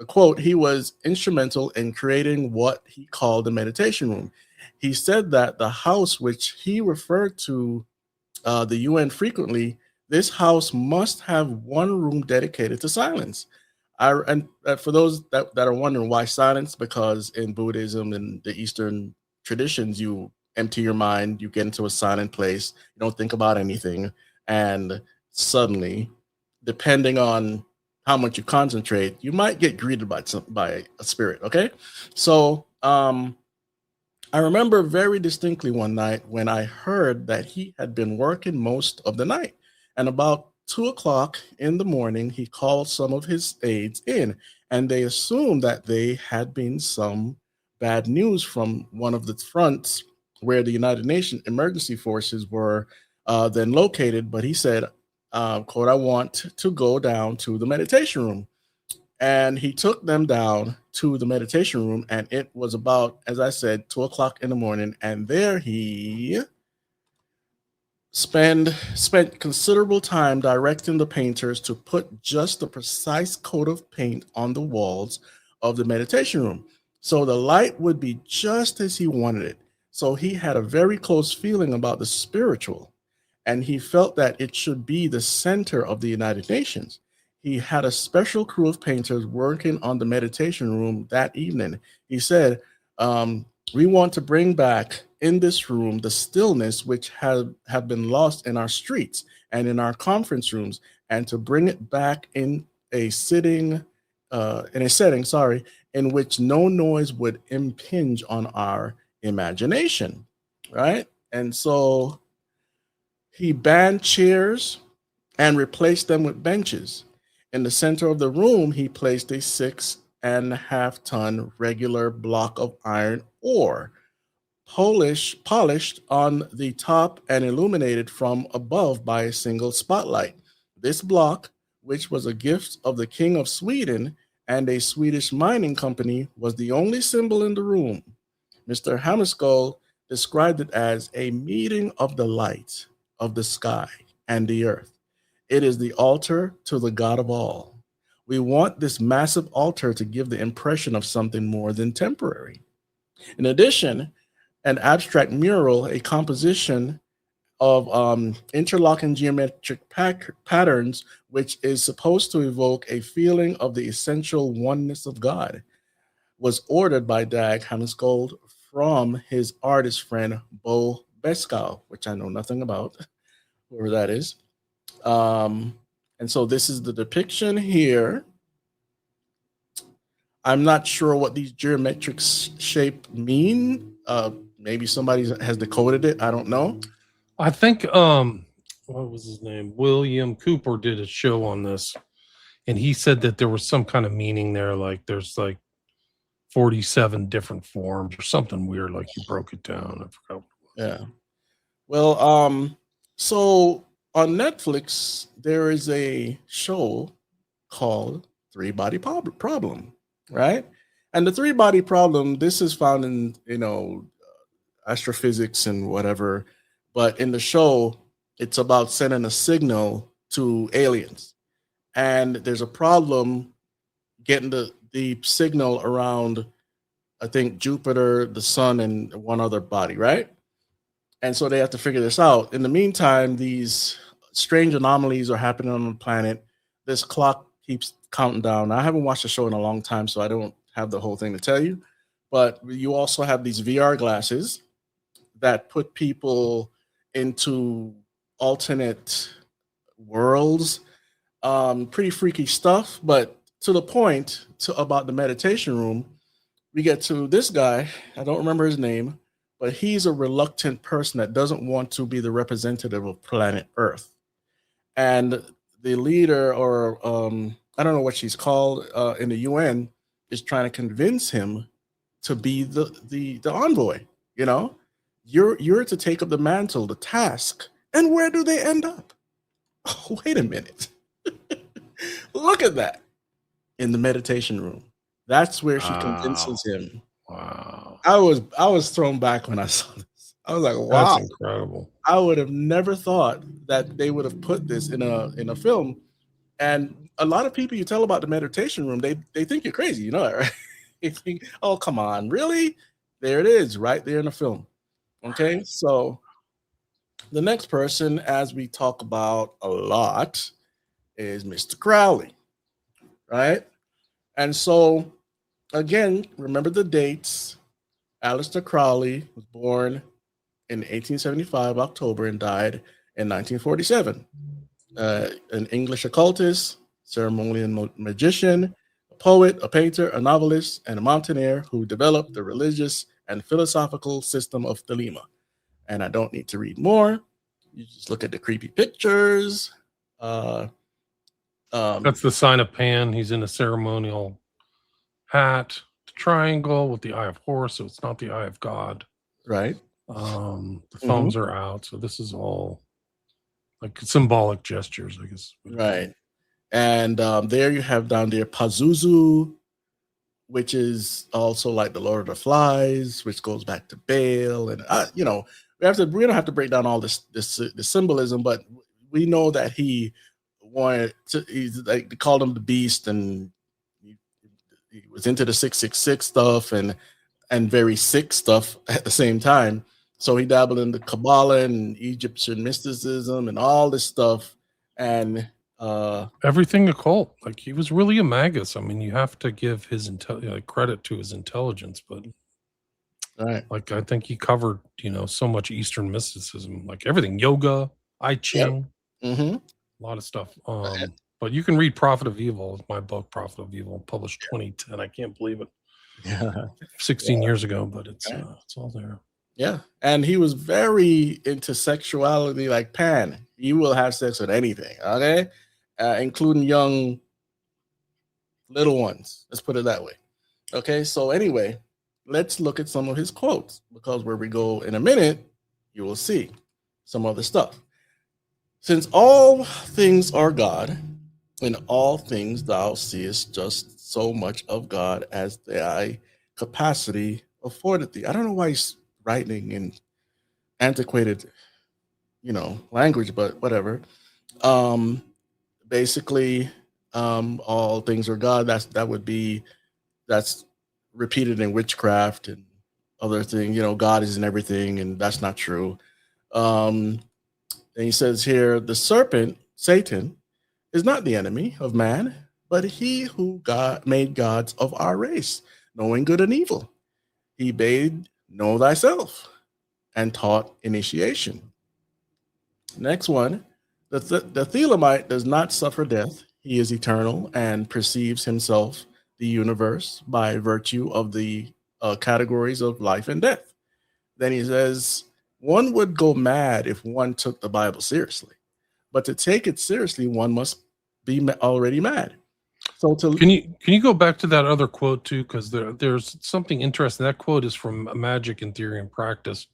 Quote, he was instrumental in creating what he called the meditation room. He said that the house, which he referred to the UN frequently, this house must have one room dedicated to silence. And for those that are wondering why silence, because in Buddhism and the Eastern traditions, you empty your mind, you get into a silent place, you don't think about anything, and suddenly, depending on how much you concentrate, you might get greeted by a spirit. Okay, so I remember very distinctly one night when I heard that he had been working most of the night. And about 2 o'clock in the morning, he called some of his aides in, and they assumed that they had been some bad news from one of the fronts where the United Nations emergency forces were then located. But he said, quote, I want to go down to the meditation room. And he took them down to the meditation room, and it was about, as I said, 2 o'clock in the morning. And there he spent considerable time directing the painters to put just the precise coat of paint on the walls of the meditation room, so the light would be just as he wanted it. So he had a very close feeling about the spiritual, and he felt that it should be the center of the United Nations. He had a special crew of painters working on the meditation room that evening. He said, we want to bring back in this room the stillness which have been lost in our streets and in our conference rooms, and to bring it back in a setting, in which no noise would impinge on our imagination, right? And so he banned chairs and replaced them with benches. In the center of the room, he placed a 6.5-ton regular block of iron ore, polished on the top and illuminated from above by a single spotlight. This block, which was a gift of the King of Sweden and a Swedish mining company, was the only symbol in the room. Mr. Hammarskjöld described it as a meeting of the light of the sky and the earth. It is the altar to the God of all. We want this massive altar to give the impression of something more than temporary. In addition, an abstract mural, a composition of interlocking geometric patterns, which is supposed to evoke a feeling of the essential oneness of God, was ordered by Dag Hammarskjöld from his artist friend Bo Beskow, which I know nothing about, whoever that is. And so this is the depiction here. I'm not sure what these geometric shape mean. Maybe somebody has decoded it. I don't know. I think what was his name? William Cooper did a show on this, and he said that there was some kind of meaning there, like there's like 47 different forms or something weird, like you broke it down. I forgot. Yeah. Well, so on Netflix there is a show called three-body problem, right? And the three-body problem, this is found in, astrophysics and whatever, but in the show, it's about sending a signal to aliens. And there's a problem getting the signal around, I think, Jupiter, the sun, and one other body, right? And so they have to figure this out. In the meantime, these strange anomalies are happening on the planet. This clock keeps counting down. I haven't watched the show in a long time, so I don't have the whole thing to tell you. But you also have these VR glasses that put people into alternate worlds. Pretty freaky stuff. But to the point about the meditation room, we get to this guy. I don't remember his name, but he's a reluctant person that doesn't want to be the representative of planet Earth. And the leader, or I don't know what she's called in the UN, is trying to convince him to be the envoy. You're to take up the mantle, the task. And where do they end up? Oh, wait a minute. Look at that. In the meditation room. That's where she convinces him. Wow. I was thrown back when I saw this. I was like, wow. That's incredible. I would have never thought that they would have put this in a film. And a lot of people you tell about the meditation room, they think you're crazy, you know that, right? They think, oh, come on, really? There it is, right there in the film. Okay, so the next person, as we talk about a lot, is Mr. Crowley, right? And so, again, remember the dates. Aleister Crowley was born in 1875, October, and died in 1947. An English occultist, ceremonial magician, a poet, a painter, a novelist, and a mountaineer who developed the religious and philosophical system of Thelema. And I don't need to read more. You just look at the creepy pictures. That's the sign of Pan. He's in a ceremonial hat, the triangle with the eye of Horus, so it's not the eye of God. Right. The thumbs are out, so this is all like symbolic gestures, I guess. Right. And there you have down there Pazuzu, which is also like the Lord of the Flies, which goes back to Baal. And we don't have to break down all this the symbolism, but we know that he wanted to, they called him the Beast, and he was into the 666 stuff and very sick stuff at the same time. So he dabbled in the Kabbalah and Egyptian mysticism and all this stuff, and everything occult. Like, he was really a magus. I mean, you have to give his credit to his intelligence, but right, like, I think he covered so much Eastern mysticism, like everything, yoga, I Ching, a lot of stuff. But you can read Prophet of Evil, my book, Prophet of Evil, published 2010. I can't believe it. Yeah, 16 years ago, but it's all there. Yeah, and he was very into sexuality, like Pan. He will have sex with anything, okay, including young little ones. Let's put it that way. Okay, so anyway, let's look at some of his quotes, because where we go in a minute, you will see some other stuff. Since all things are God, in all things thou seest just so much of God as thy capacity afforded thee. I don't know why he's writing in antiquated, language, but whatever. Basically, all things are God. That's repeated in witchcraft and other things. God is in everything, and that's not true. And he says here, the serpent, Satan, is not the enemy of man, but he who made gods of our race, knowing good and evil. He bade know thyself and taught initiation. Next one, the Thelemite does not suffer death. He is eternal and perceives himself, the universe, by virtue of the categories of life and death. Then he says, one would go mad if one took the Bible seriously, but to take it seriously, one must be already mad. So can you go back to that other quote too? Because there's something interesting. That quote is from Magic in Theory and Practice.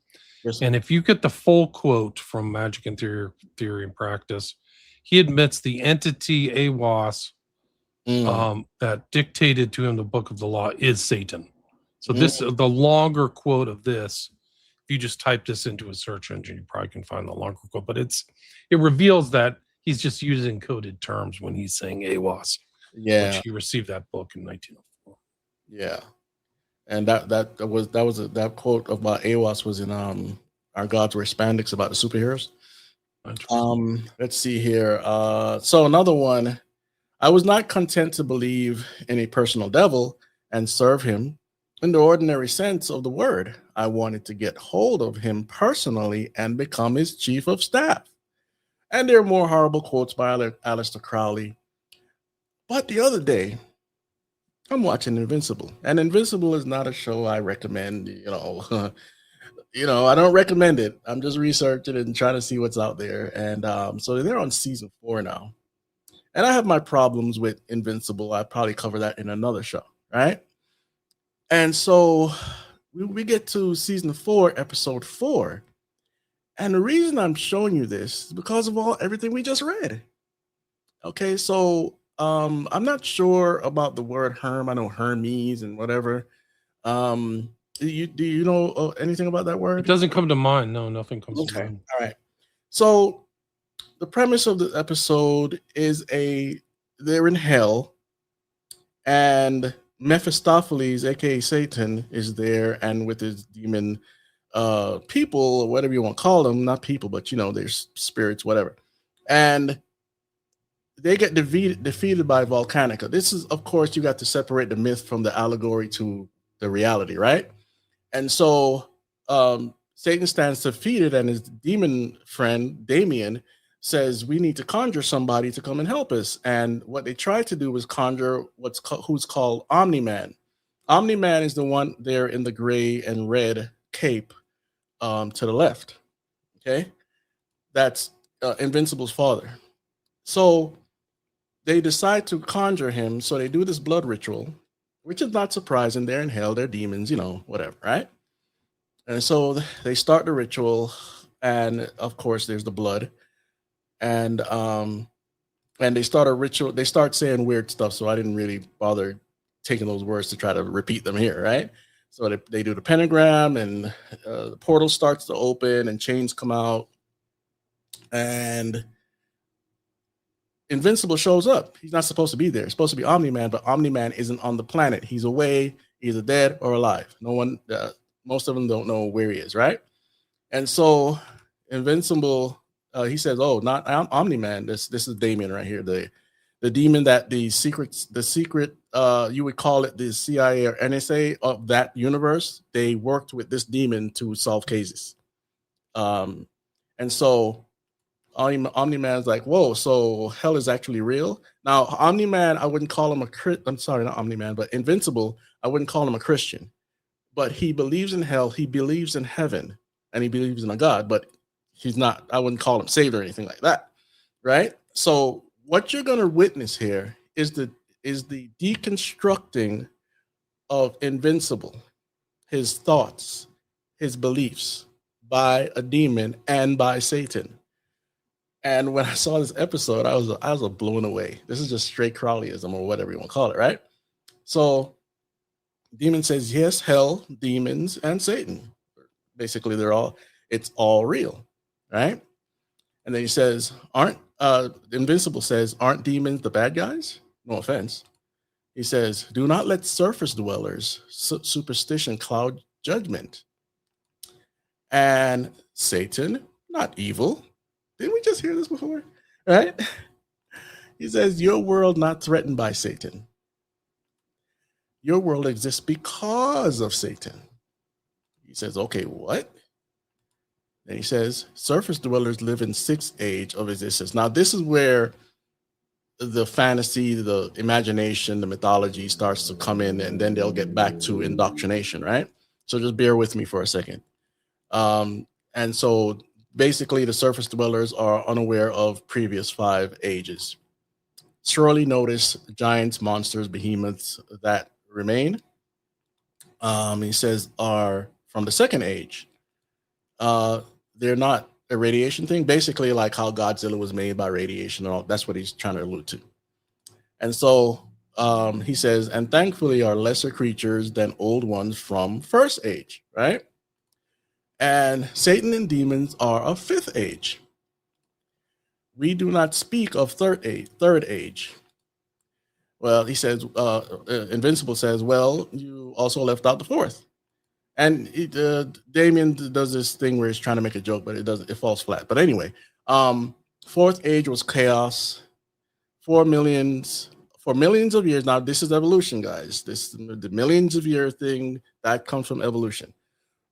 Yes, and if you get the full quote from Magic in Theory and Practice, he admits the entity AWAS that dictated to him the book of the law is Satan. So this, Mm. the longer quote of this, if you just type this into a search engine, you probably can find the longer quote, but it reveals that he's just using coded terms when he's saying AWAS, Yeah, which he received that book in 1904. yeah. And that quote about AWAS was in Our Gods Were Spandex about the superheroes. Let's see here. So another one, I was not content to believe in a personal devil and serve him in the ordinary sense of the word. I wanted to get hold of him personally and become his chief of staff. And there are more horrible quotes by Aleister Crowley. But the other day, I'm watching Invincible, and Invincible is not a show I recommend. I don't recommend it. I'm just researching and trying to see what's out there. And so they're on season 4 now. And I have my problems with Invincible. I probably cover that in another show, right? And so we get to season 4, episode 4. And the reason I'm showing you this is because of everything we just read. Okay, so I'm not sure about the word Herm. I know Hermes and whatever. Do you know anything about that It word? doesn't come to mind. No, nothing comes to Okay, mind. all right. So the premise of the episode is they're in hell, and Mephistopheles, aka Satan, is there, and with his demon people, or whatever you want to call them, not people, but there's spirits, whatever. And they get defeated by Volcanica. This is, of course, you got to separate the myth from the allegory to the reality, right? And so Satan stands defeated, and his demon friend Damien says, "We need to conjure somebody to come and help us." And what they try to do is conjure who's called Omni-Man. Omni-Man is the one there in the gray and red cape to the left. Okay, that's Invincible's father. So they decide to conjure him. So they do this blood ritual, which is not surprising. They're in hell, they're demons, whatever, right? And so they start the ritual, and of course, there's the blood, and they start a ritual. They start saying weird stuff, so I didn't really bother taking those words to try to repeat them here, right? So they do the pentagram, and the portal starts to open, and chains come out, and Invincible shows up. He's not supposed to be there. It's supposed to be Omni-Man, but Omni-Man isn't on the planet. He's away, either dead or alive. No one, most of them don't know where he is, right? And so Invincible, he says, "Oh, not Omni-Man. This is Damien right here, the demon that the secret, you would call it the CIA or NSA of that universe. They worked with this demon to solve cases." And so Omni-Man's like, "Whoa, so hell is actually real?" Now, Omni-Man, I wouldn't call him I'm sorry, not Omni-Man, but Invincible, I wouldn't call him a Christian. But he believes in hell, he believes in heaven, and he believes in a God, but he's not, I wouldn't call him saved or anything like that, right? So what you're going to witness here is the deconstructing of Invincible, his thoughts, his beliefs, by a demon and by Satan. And when I saw this episode, I was blown away. This is just straight Crowleyism, or whatever you want to call it, right? So demon says, yes, hell, demons, and Satan. Basically, it's all real, right? And then he says, Invincible says, aren't demons the bad guys? No offense. He says, do not let surface dwellers superstition cloud judgment. And Satan, not evil. Didn't we just hear this before? Right? He says, your world not threatened by Satan. Your world exists because of Satan. He says, okay, what? And he says, surface dwellers live in sixth age of existence. Now, this is where the fantasy, the imagination, the mythology starts to come in, and then they'll get back to indoctrination, right? So just bear with me for a second. And so basically, the surface dwellers are unaware of previous 5 ages. Surely notice giants, monsters, behemoths that remain. He says are from the second age. They're not a radiation thing, basically like how Godzilla was made by radiation and all. That's what he's trying to allude to. And so he says, and thankfully are lesser creatures than old ones from first age, right? And Satan and demons are of fifth age. We do not speak of third age. Well, he says, Invincible says, well, you also left out the fourth. And Damien does this thing where he's trying to make a joke, but it falls flat. But anyway, fourth age was chaos. For millions of years. Now, this is evolution, guys. The millions of year thing that comes from evolution.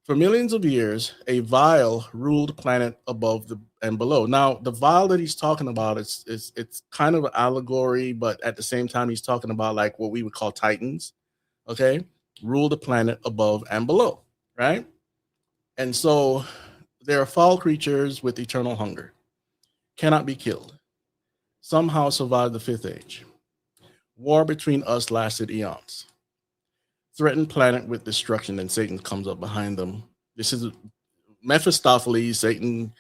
For millions of years, a vial ruled planet above and below. Now, the vial that he's talking about it's kind of an allegory, but at the same time, he's talking about like what we would call titans. Okay, rule the planet above and below, right? And so there are foul creatures with eternal hunger, cannot be killed. Somehow survived the fifth age. War between us lasted eons. Threatened planet with destruction, and Satan comes up behind them. This is Mephistopheles, Satan,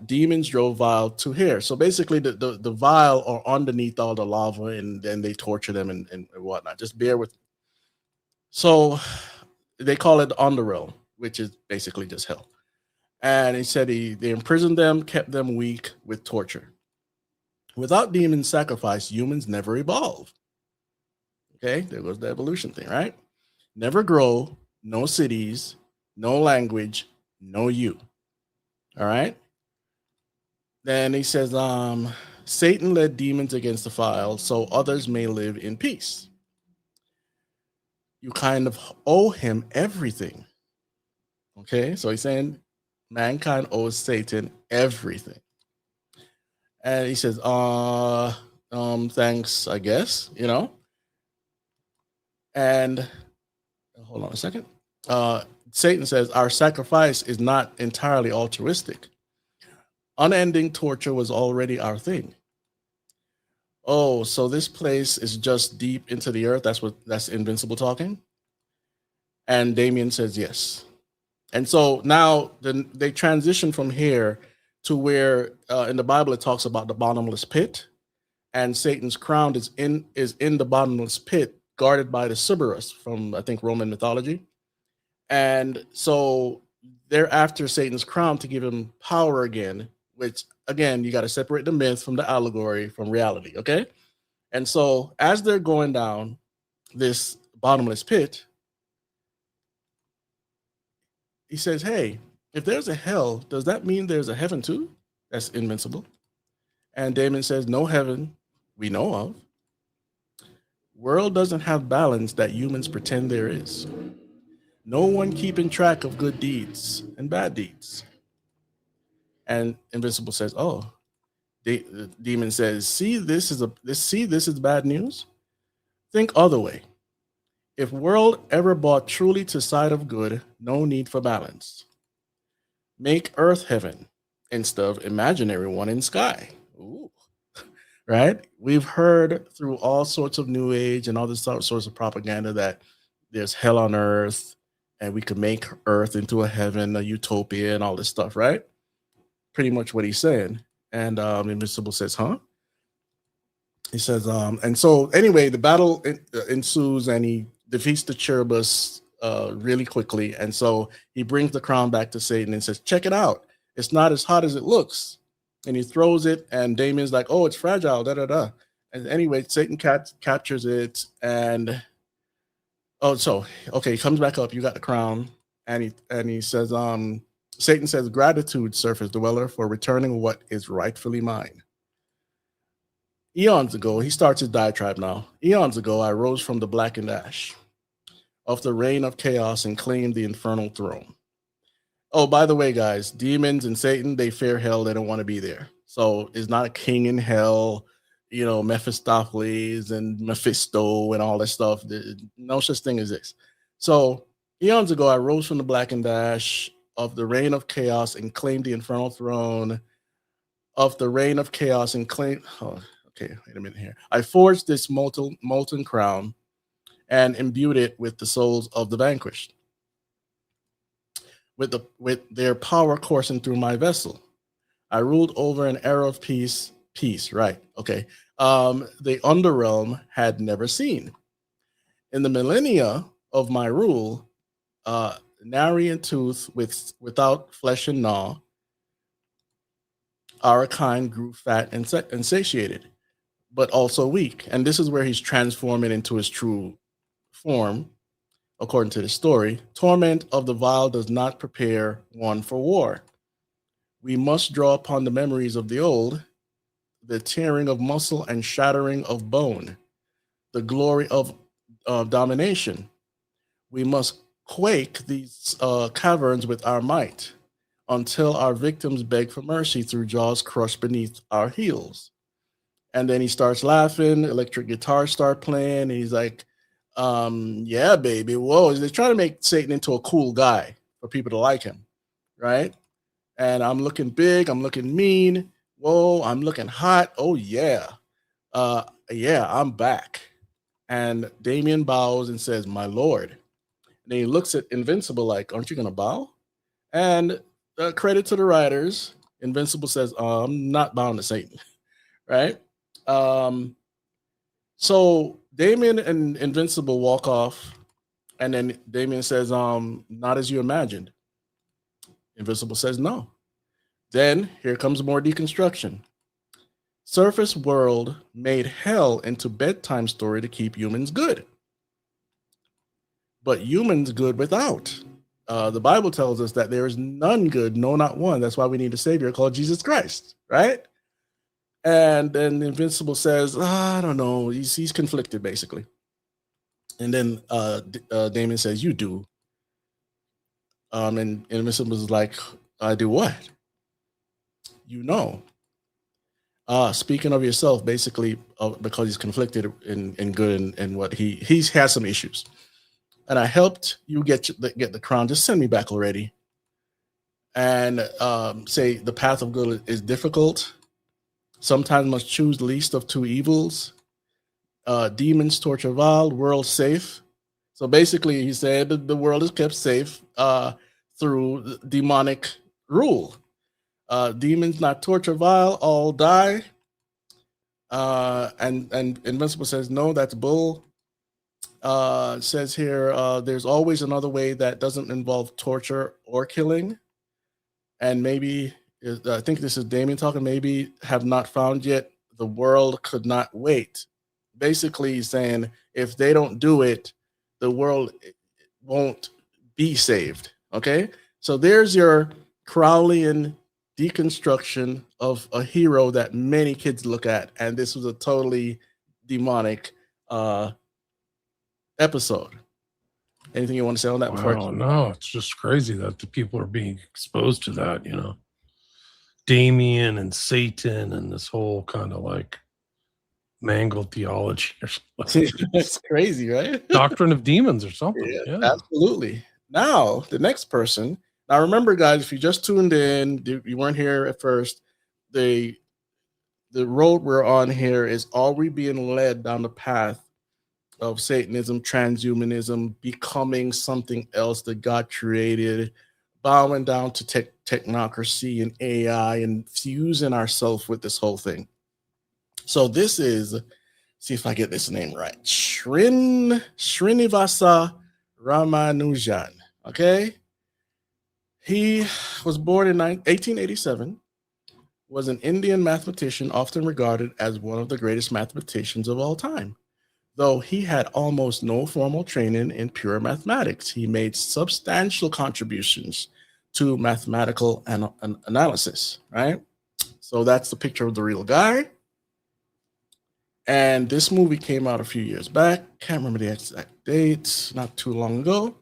demons drove vial to here. So basically the vial are underneath all the lava, and then they torture them and whatnot. Just bear with. So they call it the underrealm, which is basically just hell. And he said they imprisoned them, kept them weak with torture. Without demon sacrifice, humans never evolve. Okay, there goes the evolution thing, right? Never grow, no cities, no language, no you. All right. Then he says, Satan led demons against the file so others may live in peace. You kind of owe him everything. Okay, so he's saying mankind owes Satan everything. And he says, thanks, I guess, And hold on a second. Satan says, our sacrifice is not entirely altruistic. Unending torture was already our thing. Oh, so this place is just deep into the earth. That's Invincible talking. And Damien says, yes. And so now they transition from here to where in the Bible it talks about the bottomless pit, and Satan's crown is in the bottomless pit, guarded by the Cerberus from, I think, Roman mythology. And so they're after Satan's crown to give him power again, which again, you got to separate the myth from the allegory from reality. Okay. And so as they're going down this bottomless pit, he says, hey, if there's a hell, does that mean there's a heaven too? That's Invincible. And Damon says, no heaven we know of. World doesn't have balance that humans pretend there is. No one keeping track of good deeds and bad deeds. And Invincible says, oh, Demon says, see, this is bad news. Think other way. If world ever brought truly to side of good, no need for balance. Make earth heaven instead of imaginary one in sky. Ooh. Right? We've heard through all sorts of new age and all this sorts of propaganda that there's hell on earth and we could make earth into a heaven, a utopia, and all this stuff, right? Pretty much what he's saying. And Invincible says, huh? He says, and so anyway, the battle ensues and he defeats the cherubus really quickly. And so he brings the crown back to Satan and says, check it out. It's not as hot as it looks. And he throws it and Damien's like, oh, it's fragile, da-da-da. And anyway, Satan captures it and, he comes back up. You got the crown. And he says, Satan says, gratitude, surface dweller, for returning what is rightfully mine. Eons ago, he starts his diatribe now. Eons ago, I rose from the blackened ash of the reign of chaos and claimed the infernal throne. Oh, by the way, guys, demons and Satan, they fear hell. They don't want to be there. So it's not a king in hell, Mephistopheles and Mephisto and all that stuff. No such thing as this. So eons ago, I rose from the blackened ash of the reign of chaos and claimed the infernal throne of the reign of chaos and claimed... Okay, wait a minute here. I forged this molten crown and imbued it with the souls of the vanquished, with their power coursing through my vessel. I ruled over an era of peace Peace, right? Okay. The underrealm had never seen. In the millennia of my rule, nary in tooth without flesh and gnaw, our kind grew fat and satiated, but also weak. And this is where he's transforming into his true form, according to the story. Torment of the vile does not prepare one for war. We must draw upon the memories of the old, the tearing of muscle and shattering of bone, the glory of domination. We must quake these caverns with our might until our victims beg for mercy through jaws crushed beneath our heels. And then he starts laughing, electric guitars start playing, and he's like, yeah, baby, whoa. They're trying to make Satan into a cool guy for people to like him, right? And I'm looking big, I'm looking mean, whoa, I'm looking hot, oh yeah. Yeah, I'm back. And Damien bows and says, my lord. And then he looks at Invincible like, aren't you going to bow? And credit to the writers, Invincible says, I'm not bowing to Satan, right? So Damien and Invincible walk off, and then Damien says, not as you imagined. Invincible says, no. Then here comes more deconstruction. Surface world made hell into bedtime story to keep humans good. But humans good without. The Bible tells us that there is none good, no, not one. That's why we need a savior called Jesus Christ, right? And then Invincible says, I don't know. He's conflicted, basically. And then Damien says, you do. And Invincible is like, I do what? You know. Speaking of yourself, basically, because he's conflicted in good and what he has some issues. And I helped you get the crown. Just send me back already. And say the path of good is difficult. Sometimes must choose least of two evils. Demons torture vile, world safe. So basically, he said that the world is kept safe through demonic rule. Demons not torture vile, all die. And Invincible says, no, that's bull. Says here, there's always another way that doesn't involve torture or killing. And maybe, I think this is Damien talking, maybe have not found yet, the world could not wait. Basically, he's saying if they don't do it, the world won't be saved. Okay? So there's your Crowleyan deconstruction of a hero that many kids look at. And this was a totally demonic episode. Anything you want to say on that? Wow, no, it's just crazy that the people are being exposed to that, you know. Damien and Satan and this whole kind of like mangled theology or something. That's crazy, right? Doctrine of demons or something. Yeah, absolutely. Now, the next person. Now, remember, guys, if you just tuned in, you weren't here at first, the road we're on here is, are we being led down the path of Satanism, transhumanism, becoming something else that God created, bowing down to technocracy and AI and fusing ourselves with this whole thing? So this is, see if I get this name right, Srinivasa Ramanujan, okay? He was born in 1887, was an Indian mathematician often regarded as one of the greatest mathematicians of all time. Though he had almost no formal training in pure mathematics, he made substantial contributions to mathematical analysis, right? So that's the picture of the real guy. And this movie came out a few years back. Can't remember the exact date, not too long ago.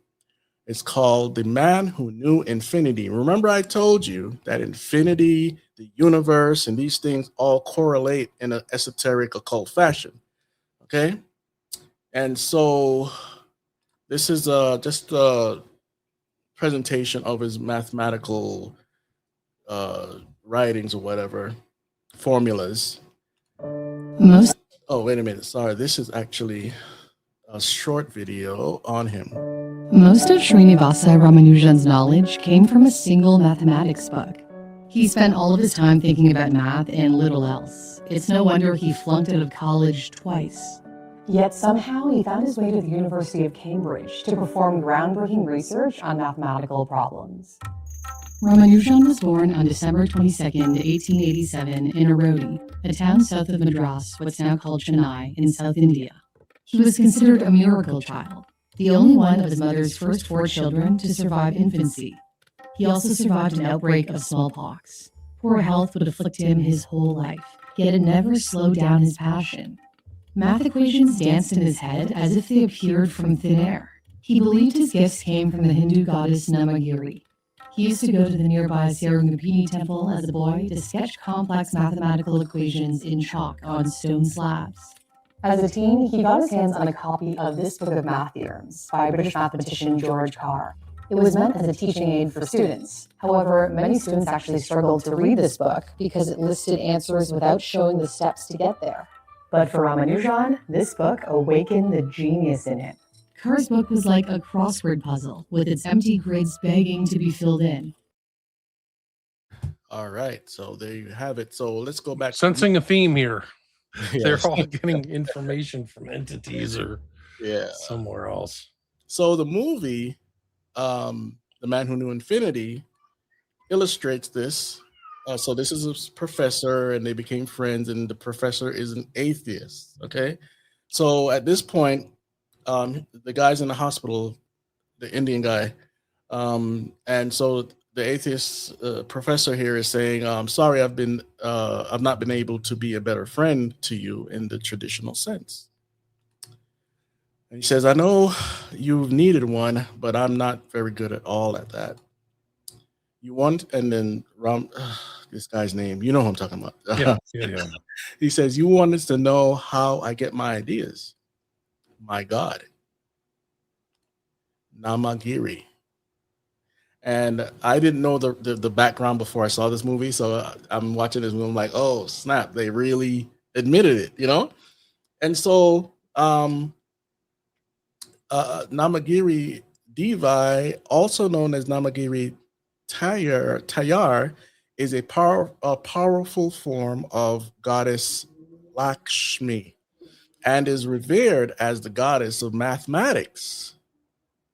It's called The Man Who Knew Infinity. Remember I told you that infinity, the universe, and these things all correlate in an esoteric occult fashion, okay? And so this is just a presentation of his mathematical writings or whatever, formulas. Oh, wait a minute. Sorry. This is actually a short video on him. Most of Srinivasa Ramanujan's knowledge came from a single mathematics book. He spent all of his time thinking about math and little else. It's no wonder he flunked out of college twice. Yet somehow he found his way to the University of Cambridge to perform groundbreaking research on mathematical problems. Ramanujan was born on December 22, 1887 in Erodi, a town south of Madras, what's now called Chennai, in South India. He was considered a miracle child, the only one of his mother's first 4 children to survive infancy. He also survived an outbreak of smallpox. Poor health would afflict him his whole life, yet it never slowed down his passion. Math equations danced in his head as if they appeared from thin air. He believed his gifts came from the Hindu goddess Namagiri. He used to go to the nearby Sarangapini temple as a boy to sketch complex mathematical equations in chalk on stone slabs. As a teen, he got his hands on a copy of this book of math theorems by British mathematician George Carr. It was meant as a teaching aid for students. However, many students actually struggled to read this book because it listed answers without showing the steps to get there. But for Ramanujan, this book awakened the genius in him. Carr's book was like a crossword puzzle, with its empty grids begging to be filled in. All right, so there you have it. So let's go back. Sensing a theme here. Yes. They're all getting information from entities or somewhere else. So the movie, The Man Who Knew Infinity, illustrates this. So this is a professor, and they became friends, and the professor is an atheist. Okay, so at this point, the guy's in the hospital, the Indian guy, and so the atheist professor here is saying, "I'm sorry, I've not been able to be a better friend to you in the traditional sense." And he says, "I know you've needed one, but I'm not very good at all at that. You want," and then this guy's name, you know who I'm talking about. Yeah. He says, "You want us to know how I get my ideas. My God, Namagiri." And I didn't know the background before I saw this movie, so I'm watching this movie. I'm like, oh snap! They really admitted it, you know. And so Namagiri Devi, also known as Namagiri Tayar, is a powerful form of goddess Lakshmi and is revered as the goddess of mathematics,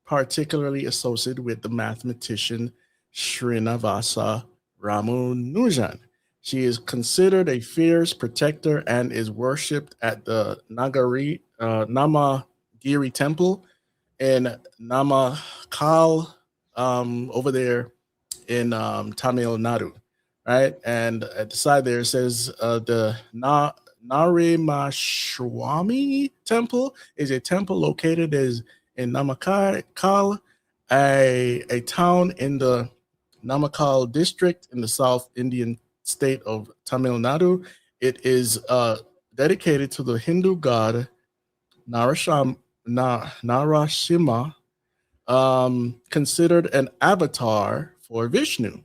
particularly associated with the mathematician Srinivasa Ramanujan. She is considered a fierce protector and is worshipped at the Namagiri temple in Namakkal, over there in Tamil Nadu, right? And at the side there it says the Narimashwami temple is a temple located in Namakkal, a town in the Namakkal district in the South Indian state of Tamil Nadu. It is dedicated to the Hindu god Narashima, considered an avatar for Vishnu.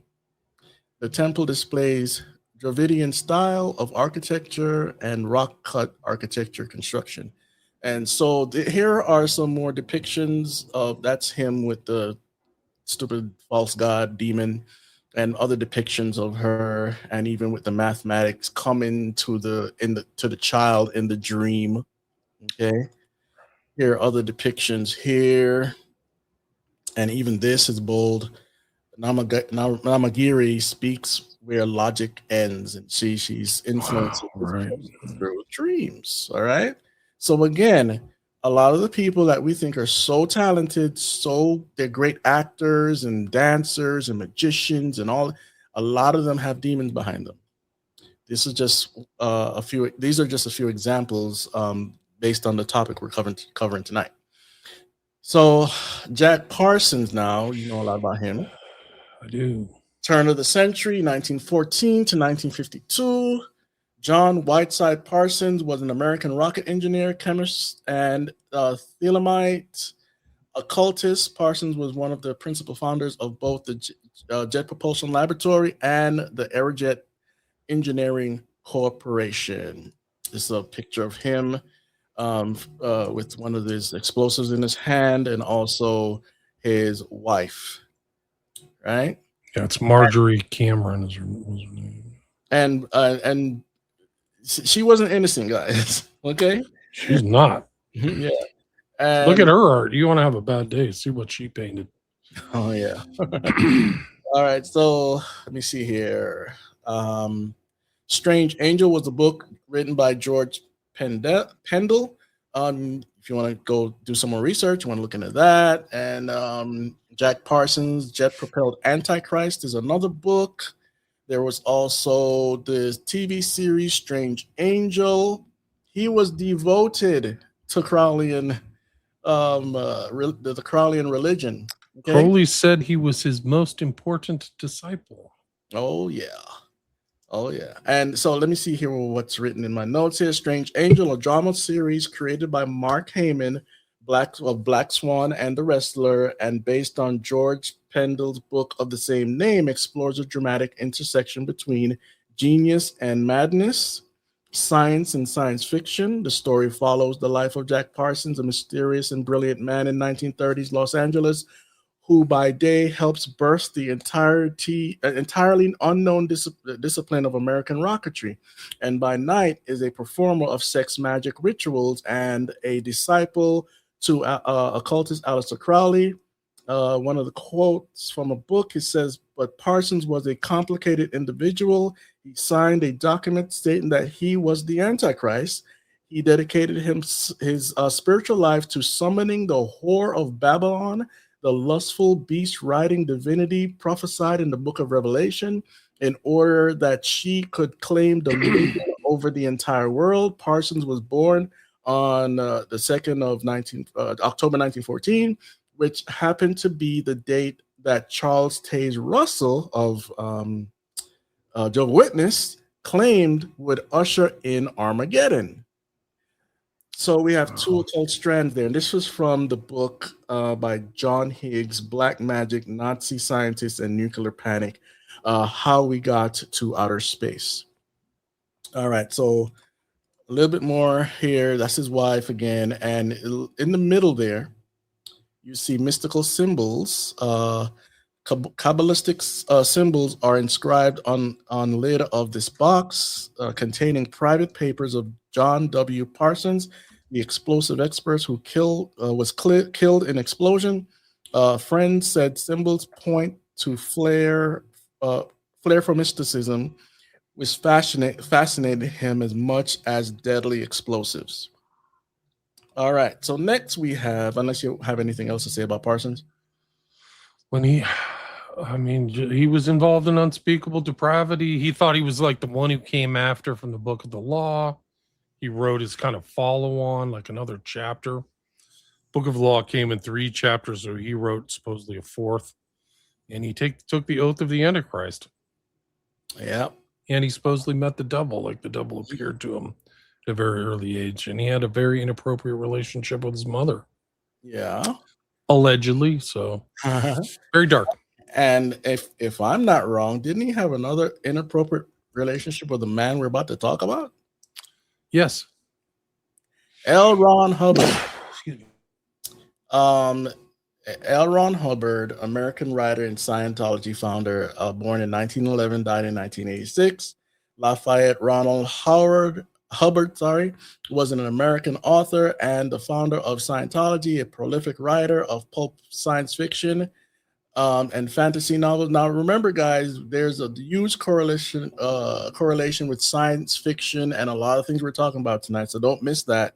The temple displays Dravidian style of architecture and rock-cut architecture construction. And so here are some more depictions of that's him with the stupid false god demon, and other depictions of her, and even with the mathematics coming to the child in the dream. Okay, here are other depictions here, and even this is bold. Namagiri speaks where logic ends, and she's influenced through dreams. All right. So again, a lot of the people that we think are so talented, they're great actors and dancers and magicians and all, a lot of them have demons behind them. This is just a few. These are just a few examples based on the topic we're covering tonight. So Jack Parsons, now you know a lot about him. I do. Turn of the century, 1914 to 1952. John Whiteside Parsons was an American rocket engineer, chemist, and thelemite occultist. Parsons was one of the principal founders of both the Jet Propulsion Laboratory and the Aerojet Engineering Corporation. This is a picture of him with one of his explosives in his hand, and also his wife, right? Yeah, it's Marjorie Cameron was her name. And she wasn't innocent, guys. Okay. She's not. Yeah. Look at And her art. You want to have a bad day, see what she painted. oh yeah. All right, so let me see here. Strange Angel was a book written by George Pendle. If you want to go do some more research, you want to look into that. And Jack Parsons' Jet Propelled Antichrist is another book. There was also the TV series Strange Angel. He was devoted to Crowleyan, the Crowleyan religion. Okay. Crowley said he was his most important disciple. Oh yeah. Oh yeah. And so let me see here what's written in my notes here. Strange Angel, a drama series created by Mark Heyman, Black Swan and the Wrestler, and based on George Pendle's book of the same name, explores a dramatic intersection between genius and madness, science and science fiction. The story follows the life of Jack Parsons, a mysterious and brilliant man in 1930s Los Angeles, who by day helps birth the entirely unknown discipline of American rocketry, and by night is a performer of sex magic rituals and a disciple to occultist Aleister Crowley. One of the quotes from a book, it says, "But Parsons was a complicated individual. He signed a document stating that he was the Antichrist. He dedicated his spiritual life to summoning the whore of Babylon, the lustful beast-riding divinity prophesied in the book of Revelation, in order that she could claim dominion over the entire world." Parsons was born on the 2nd of October 1914, which happened to be the date that Charles Taze Russell of Jehovah's Witness claimed would usher in Armageddon. So we have two occult strands there. And this was from the book by John Higgs, Black Magic, Nazi Scientists, and Nuclear Panic, How We Got to Outer Space. All right, so a little bit more here. That's his wife again. And in the middle there, you see mystical symbols. Kabbalistic symbols are inscribed on lid of this box containing private papers of John W. Parsons, the explosive expert who was killed in explosion. Friends said symbols point to flair for mysticism, which fascinated him as much as deadly explosives. All right, so next we have, unless you have anything else to say about Parsons. When he was involved in unspeakable depravity. He thought he was like the one who came after from the Book of the Law. He wrote his kind of follow-on, like another chapter. Book of the Law came in 3 chapters, so he wrote supposedly a 4th. And he took the oath of the Antichrist. Yeah. And he supposedly met the devil, like the devil appeared to him at a very early age. And he had a very inappropriate relationship with his mother. Yeah. Allegedly, so very dark. And if I'm not wrong, didn't he have another inappropriate relationship with the man we're about to talk about? Yes. L. Ron Hubbard. Excuse me. L. Ron Hubbard, American writer and Scientology founder, born in 1911, died in 1986. Lafayette Ronald Hubbard, was an American author and the founder of Scientology, a prolific writer of pulp science fiction and fantasy novels. Now, remember, guys, there's a huge correlation with science fiction and a lot of things we're talking about tonight, so don't miss that.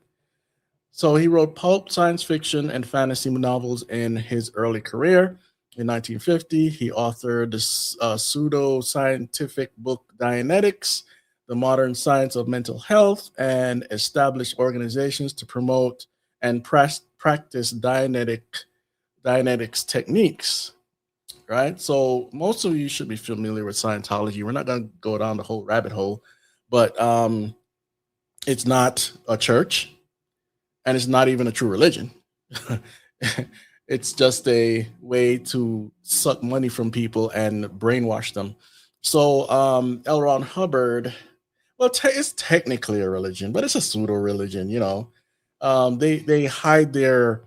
So he wrote pulp science fiction and fantasy novels in his early career. In 1950, he authored the pseudo-scientific book Dianetics, The Modern Science of Mental Health, and established organizations to promote and practice Dianetics techniques. Right? So most of you should be familiar with Scientology. We're not going to go down the whole rabbit hole, but it's not a church, and it's not even a true religion. It's just a way to suck money from people and brainwash them. So L. Ron Hubbard, well, it's technically a religion, but it's a pseudo religion. You know, they hide their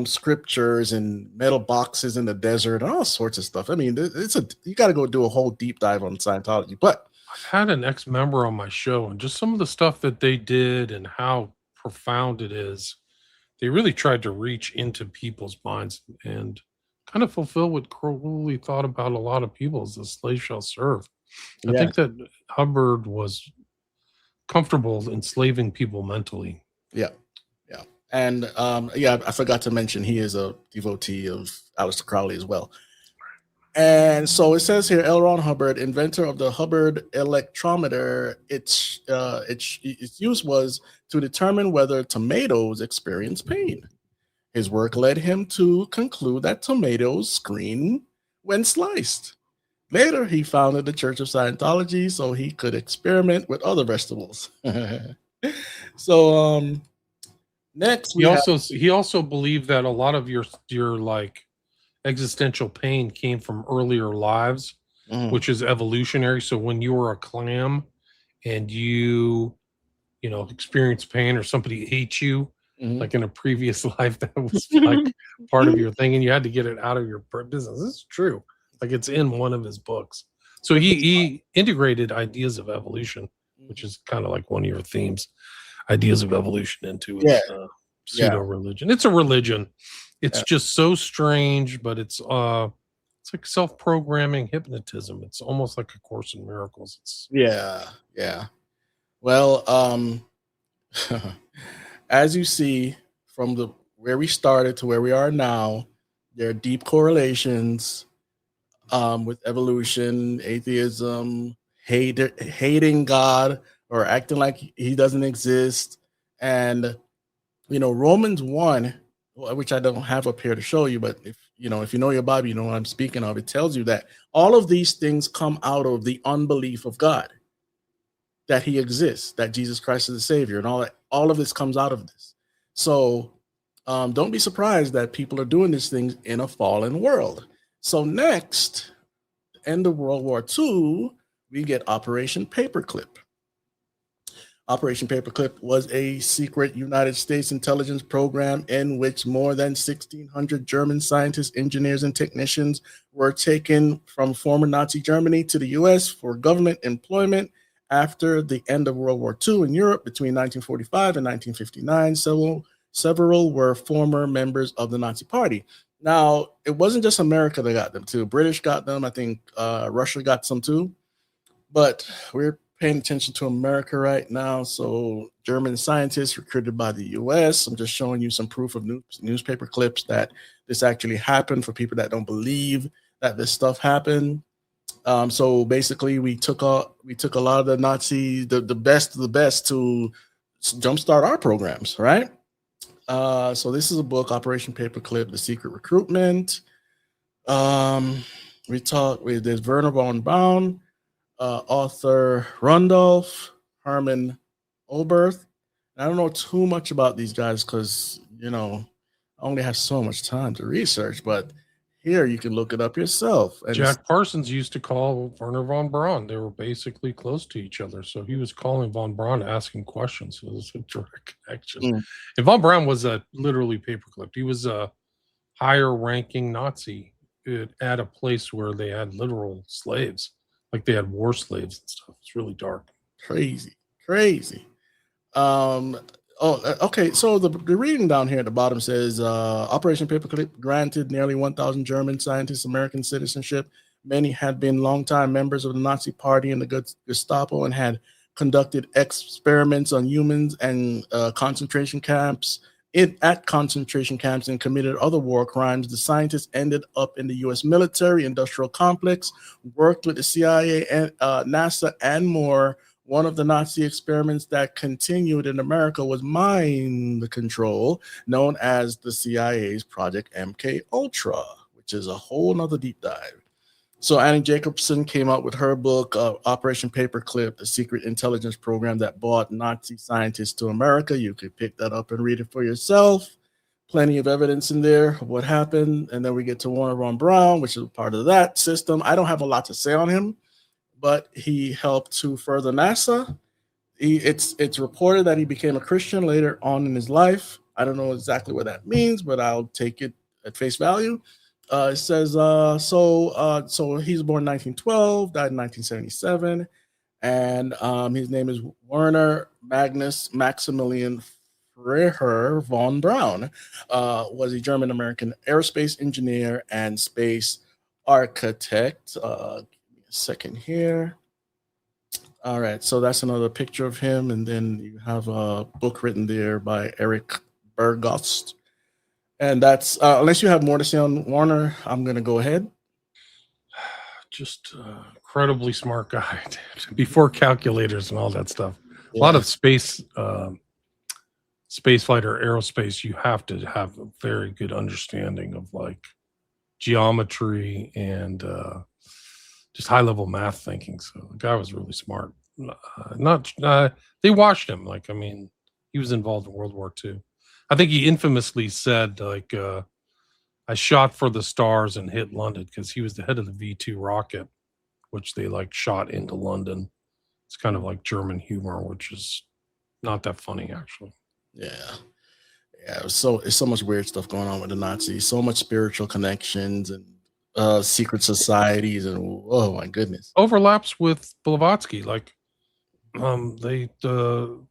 scriptures and metal boxes in the desert and all sorts of stuff. I mean, you got to go do a whole deep dive on Scientology. But I've had an ex-member on my show, and just some of the stuff that they did and how profound it is. They really tried to reach into people's minds and kind of fulfill what Crowley thought about a lot of people as the slave shall serve. I yeah, think that Hubbard was comfortable enslaving people mentally. yeah, yeah. And yeah, I forgot to mention he is a devotee of Aleister Crowley as well. And so it says here, L. Ron Hubbard, inventor of the Hubbard electrometer, its use was to determine whether tomatoes experience pain. His work led him to conclude that tomatoes scream when sliced. Later, he founded the Church of Scientology so he could experiment with other vegetables. So next, He also believed that a lot of your like existential pain came from earlier lives, which is evolutionary. So when you were a clam and you experience pain, or somebody hates you, like in a previous life, that was like part of your thing, and you had to get it out of your business. This is true. Like, it's in one of his books. So he integrated ideas of evolution, which is kind of like one of your themes, ideas of evolution, into his pseudo religion. It's a religion. It's just so strange, but it's like self-programming hypnotism. It's almost like A Course in Miracles. Yeah. Well, as you see from where we started to where we are now, there are deep correlations with evolution, atheism, hating God or acting like he doesn't exist. And Romans 1, which I don't have up here to show you, but if you know your Bible, you know what I'm speaking of. It tells you that all of these things come out of the unbelief of God, that he exists, that Jesus Christ is the Savior, and all of this comes out of this. So don't be surprised that people are doing these things in a fallen world. So next, end of World War II, we get Operation Paperclip. Operation Paperclip was a secret United States intelligence program in which more than 1,600 German scientists, engineers, and technicians were taken from former Nazi Germany to the U.S. for government employment after the end of World War II in Europe between 1945 and 1959. Several were former members of the Nazi Party. Now, it wasn't just America that got them too. British got them. I think Russia got some too. But we're paying attention to America right now. So German scientists recruited by the U.S. I'm just showing you some proof of newspaper clips that this actually happened for people that don't believe that this stuff happened. So basically, we took a lot of the Nazi, the best of the best to jumpstart our programs, right? So this is a book, Operation Paperclip: The Secret Recruitment. There's Werner von Braun, author Rundolph, Herman Oberth. I don't know too much about these guys because I only have so much time to research, but here you can look it up yourself. And Jack Parsons used to call Werner von Braun. They were basically close to each other. So he was calling von Braun, asking questions. So it was a direct connection. And von Braun was literally paperclipped. He was a higher ranking Nazi at a place where they had literal slaves. Like they had war slaves and stuff. It's really dark. Crazy. Okay. So the reading down here at the bottom says Operation Paperclip granted nearly 1,000 German scientists American citizenship. Many had been longtime members of the Nazi Party and the Gestapo and had conducted experiments on humans and concentration camps and committed other war crimes. The scientists ended up in the U.S. military industrial complex, worked with the CIA and NASA and more. One of the Nazi experiments that continued in America was mind control, known as the CIA's Project MK Ultra, which is a whole nother deep dive. So Annie Jacobson came out with her book, Operation Paperclip, the secret intelligence program that brought Nazi scientists to America. You could pick that up and read it for yourself. Plenty of evidence in there of what happened. And then we get to Werner von Braun, which is part of that system. I don't have a lot to say on him, but he helped to further NASA. It's reported that he became a Christian later on in his life. I don't know exactly what that means, but I'll take it at face value. It says so he's born 1912, died in 1977, and his name is Werner Magnus Maximilian Freiherr von Braun. Was a German American aerospace engineer and space architect. Give me a second here. All right, so that's another picture of him, and then you have a book written there by Eric Bergost. And that's unless you have more to say on Warner, I'm gonna go ahead. Just incredibly smart guy before calculators and all that stuff. A Yeah. lot of space flight or aerospace, you have to have a very good understanding of like geometry and just high level math thinking. So the guy was really smart. They watched him. Like, I mean, he was involved in World War II. I think he infamously said, like, I shot for the stars and hit London, because he was the head of the V2 rocket, which they like shot into London. It's kind of like German humor, which is not that funny, actually. Yeah. It's so much weird stuff going on with the Nazis. So much spiritual connections and secret societies, and oh my goodness. Overlaps with Blavatsky. Like, they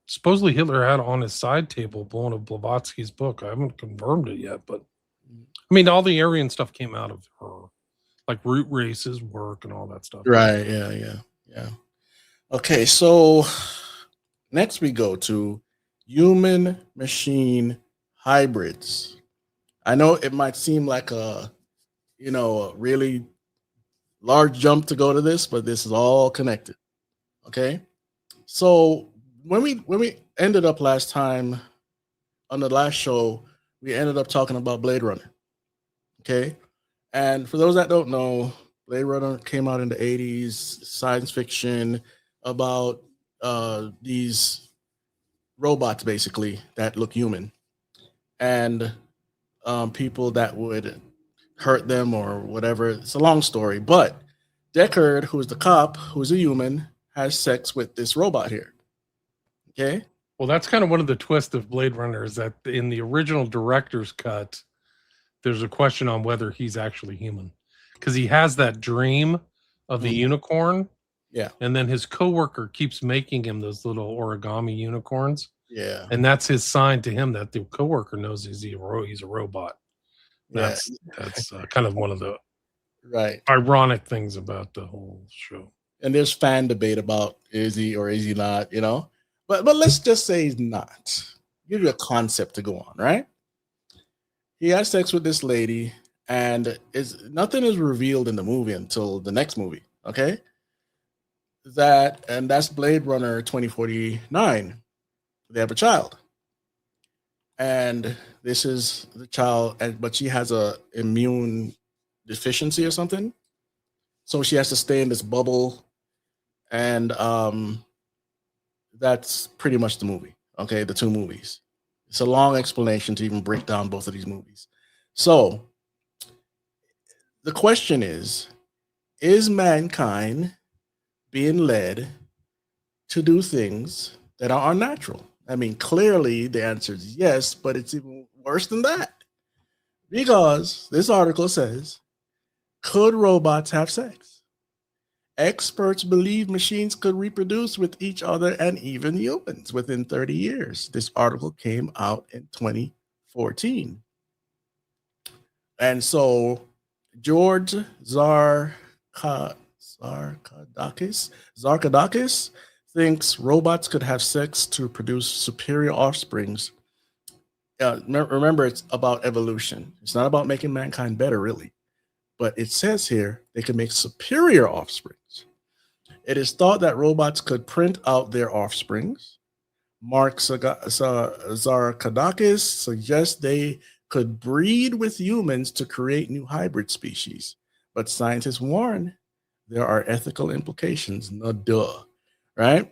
supposedly Hitler had on his side table one of Blavatsky's book. I haven't confirmed it yet, but I mean, all the Aryan stuff came out of her, like root races work and all that stuff. Right. Yeah. Okay, so next we go to human machine hybrids. I know it might seem like a really large jump to go to this, but this is all connected. Okay. So when we ended up last time on the last show, we ended up talking about Blade Runner. Okay. And for those that don't know, Blade Runner came out in the 80s, science fiction about these robots basically that look human, and people that would hurt them or whatever. It's a long story, but Deckard, who is the cop, who's a human, has sex with this robot here. Okay. Well, that's kind of one of the twists of Blade Runner, is that in the original director's cut, there's a question on whether he's actually human, because he has that dream of the unicorn. Yeah. And then his coworker keeps making him those little origami unicorns. Yeah. And that's his sign to him that the coworker knows he's a robot. That's kind of one of the ironic things about the whole show. And there's fan debate about is he or is he not, but let's just say he's not. Give you a concept to go on, right? He has sex with this lady, and nothing is revealed in the movie until the next movie. Okay. That's Blade Runner 2049. They have a child. And this is the child, but she has a immune deficiency or something. So she has to stay in this bubble. And that's pretty much the movie. Okay, the two movies. It's a long explanation to even break down both of these movies. So the question is mankind being led to do things that are unnatural? I mean, clearly the answer is yes, but it's even worse than that. Because this article says, could robots have sex? Experts believe machines could reproduce with each other and even humans within 30 years. This article came out in 2014. And so George Zarkadakis thinks robots could have sex to produce superior offsprings. Remember, it's about evolution. It's not about making mankind better, really. But it says here they can make superior offsprings. It is thought that robots could print out their offsprings. Mark Zarkadakis suggests they could breed with humans to create new hybrid species. But scientists warn there are ethical implications. No duh, right?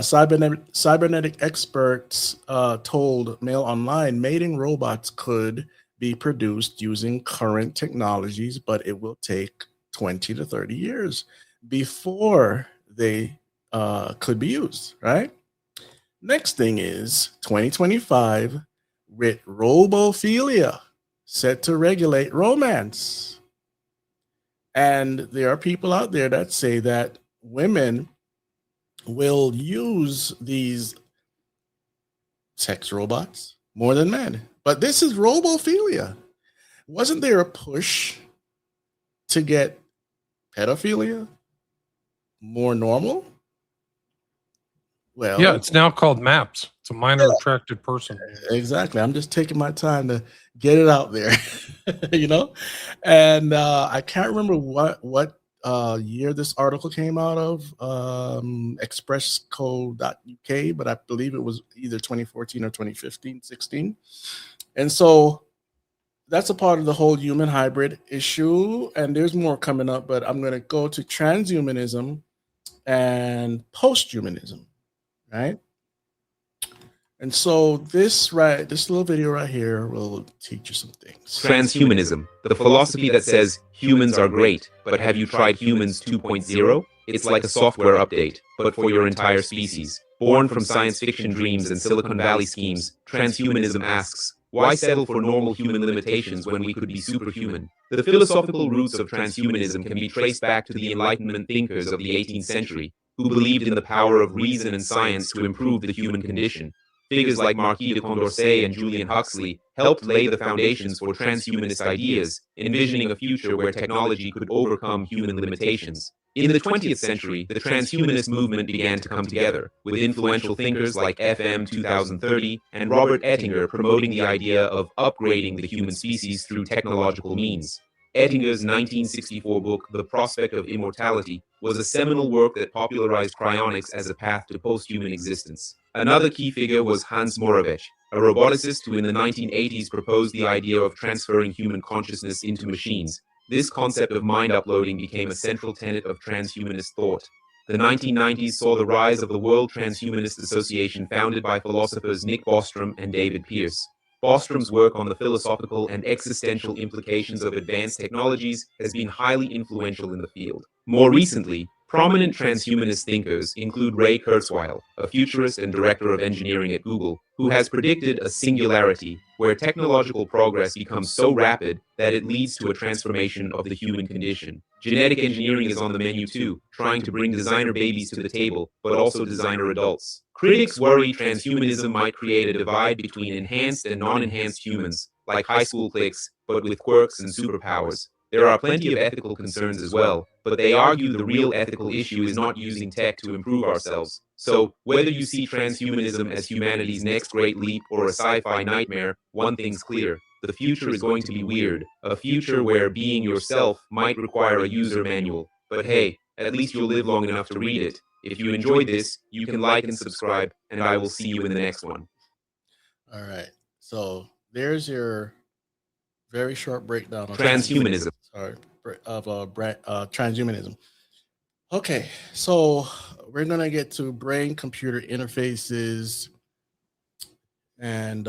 Cybernetic experts told Mail Online mating robots could be produced using current technologies, but it will take 20 to 30 years before they could be used, right? Next thing is 2025 with robophilia said to regulate romance. And there are people out there that say that women will use these sex robots more than men. But this is robophilia. Wasn't there a push to get pedophilia more normal? Well, Yeah, it's now called MAPS. It's a minor attracted person. exactly. I'm just taking my time to get it out there, you know. And I can't remember what year this article came out of, expressco.uk, but I believe it was either 2014 or 2015, 16. And so that's a part of the whole human hybrid issue. And there's more coming up, but I'm going to go to transhumanism and posthumanism, right? And so this little video right here will teach you some things. Transhumanism, the philosophy that says humans are great, but have you tried humans 2.0? It's like a software update, but for your entire species. Born from science fiction dreams and Silicon Valley schemes, transhumanism asks, why settle for normal human limitations when we could be superhuman? The philosophical roots of transhumanism can be traced back to the Enlightenment thinkers of the 18th century, who believed in the power of reason and science to improve the human condition. Figures like Marquis de Condorcet and Julian Huxley helped lay the foundations for transhumanist ideas, envisioning a future where technology could overcome human limitations. In the 20th century, the transhumanist movement began to come together, with influential thinkers like FM 2030 and Robert Ettinger promoting the idea of upgrading the human species through technological means. Ettinger's 1964 book, The Prospect of Immortality, was a seminal work that popularized cryonics as a path to post-human existence. Another key figure was Hans Moravec, a roboticist who in the 1980s proposed the idea of transferring human consciousness into machines. This concept of mind uploading became a central tenet of transhumanist thought. The 1990s saw the rise of the World Transhumanist Association, founded by philosophers Nick Bostrom and David Pearce. Bostrom's work on the philosophical and existential implications of advanced technologies has been highly influential in the field. More recently, prominent transhumanist thinkers include Ray Kurzweil, a futurist and director of engineering at Google, who has predicted a singularity where technological progress becomes so rapid that it leads to a transformation of the human condition. Genetic engineering is on the menu too, trying to bring designer babies to the table, but also designer adults. Critics worry transhumanism might create a divide between enhanced and non-enhanced humans, like high school cliques, but with quirks and superpowers. There are plenty of ethical concerns as well, but they argue the real ethical issue is not using tech to improve ourselves. So, whether you see transhumanism as humanity's next great leap or a sci-fi nightmare, one thing's clear. The future is going to be weird. A future where being yourself might require a user manual. But hey, at least you'll live long enough to read it. If you enjoyed this, you can like and subscribe, and I will see you in the next one. All right. So there's your very short breakdown of Transhumanism. Transhumanism. Okay, so we're gonna get to brain-computer interfaces and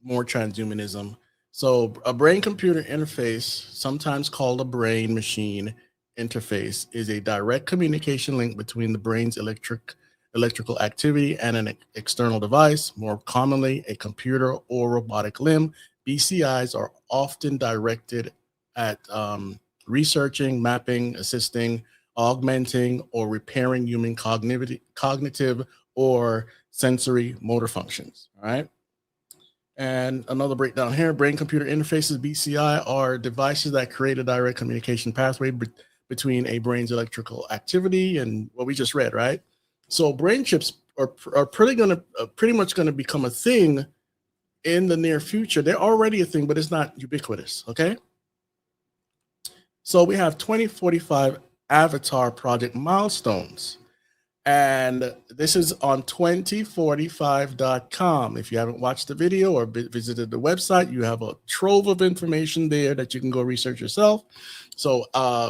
more transhumanism. So a brain-computer interface, sometimes called a brain-machine interface, is a direct communication link between the brain's electrical activity and an external device, more commonly a computer or robotic limb. BCIs are often directed at researching, mapping, assisting, augmenting, or repairing human cognitive or sensory motor functions. All right. And another breakdown here, brain-computer interfaces, BCI, are devices that create a direct communication pathway between a brain's electrical activity and what we just read, right? So brain chips are pretty much going to become a thing in the near future. They're already a thing, but it's not ubiquitous, okay? So we have 2045 Avatar project milestones. And this is on 2045.com. If you haven't watched the video or visited the website, you have a trove of information there that you can go research yourself. So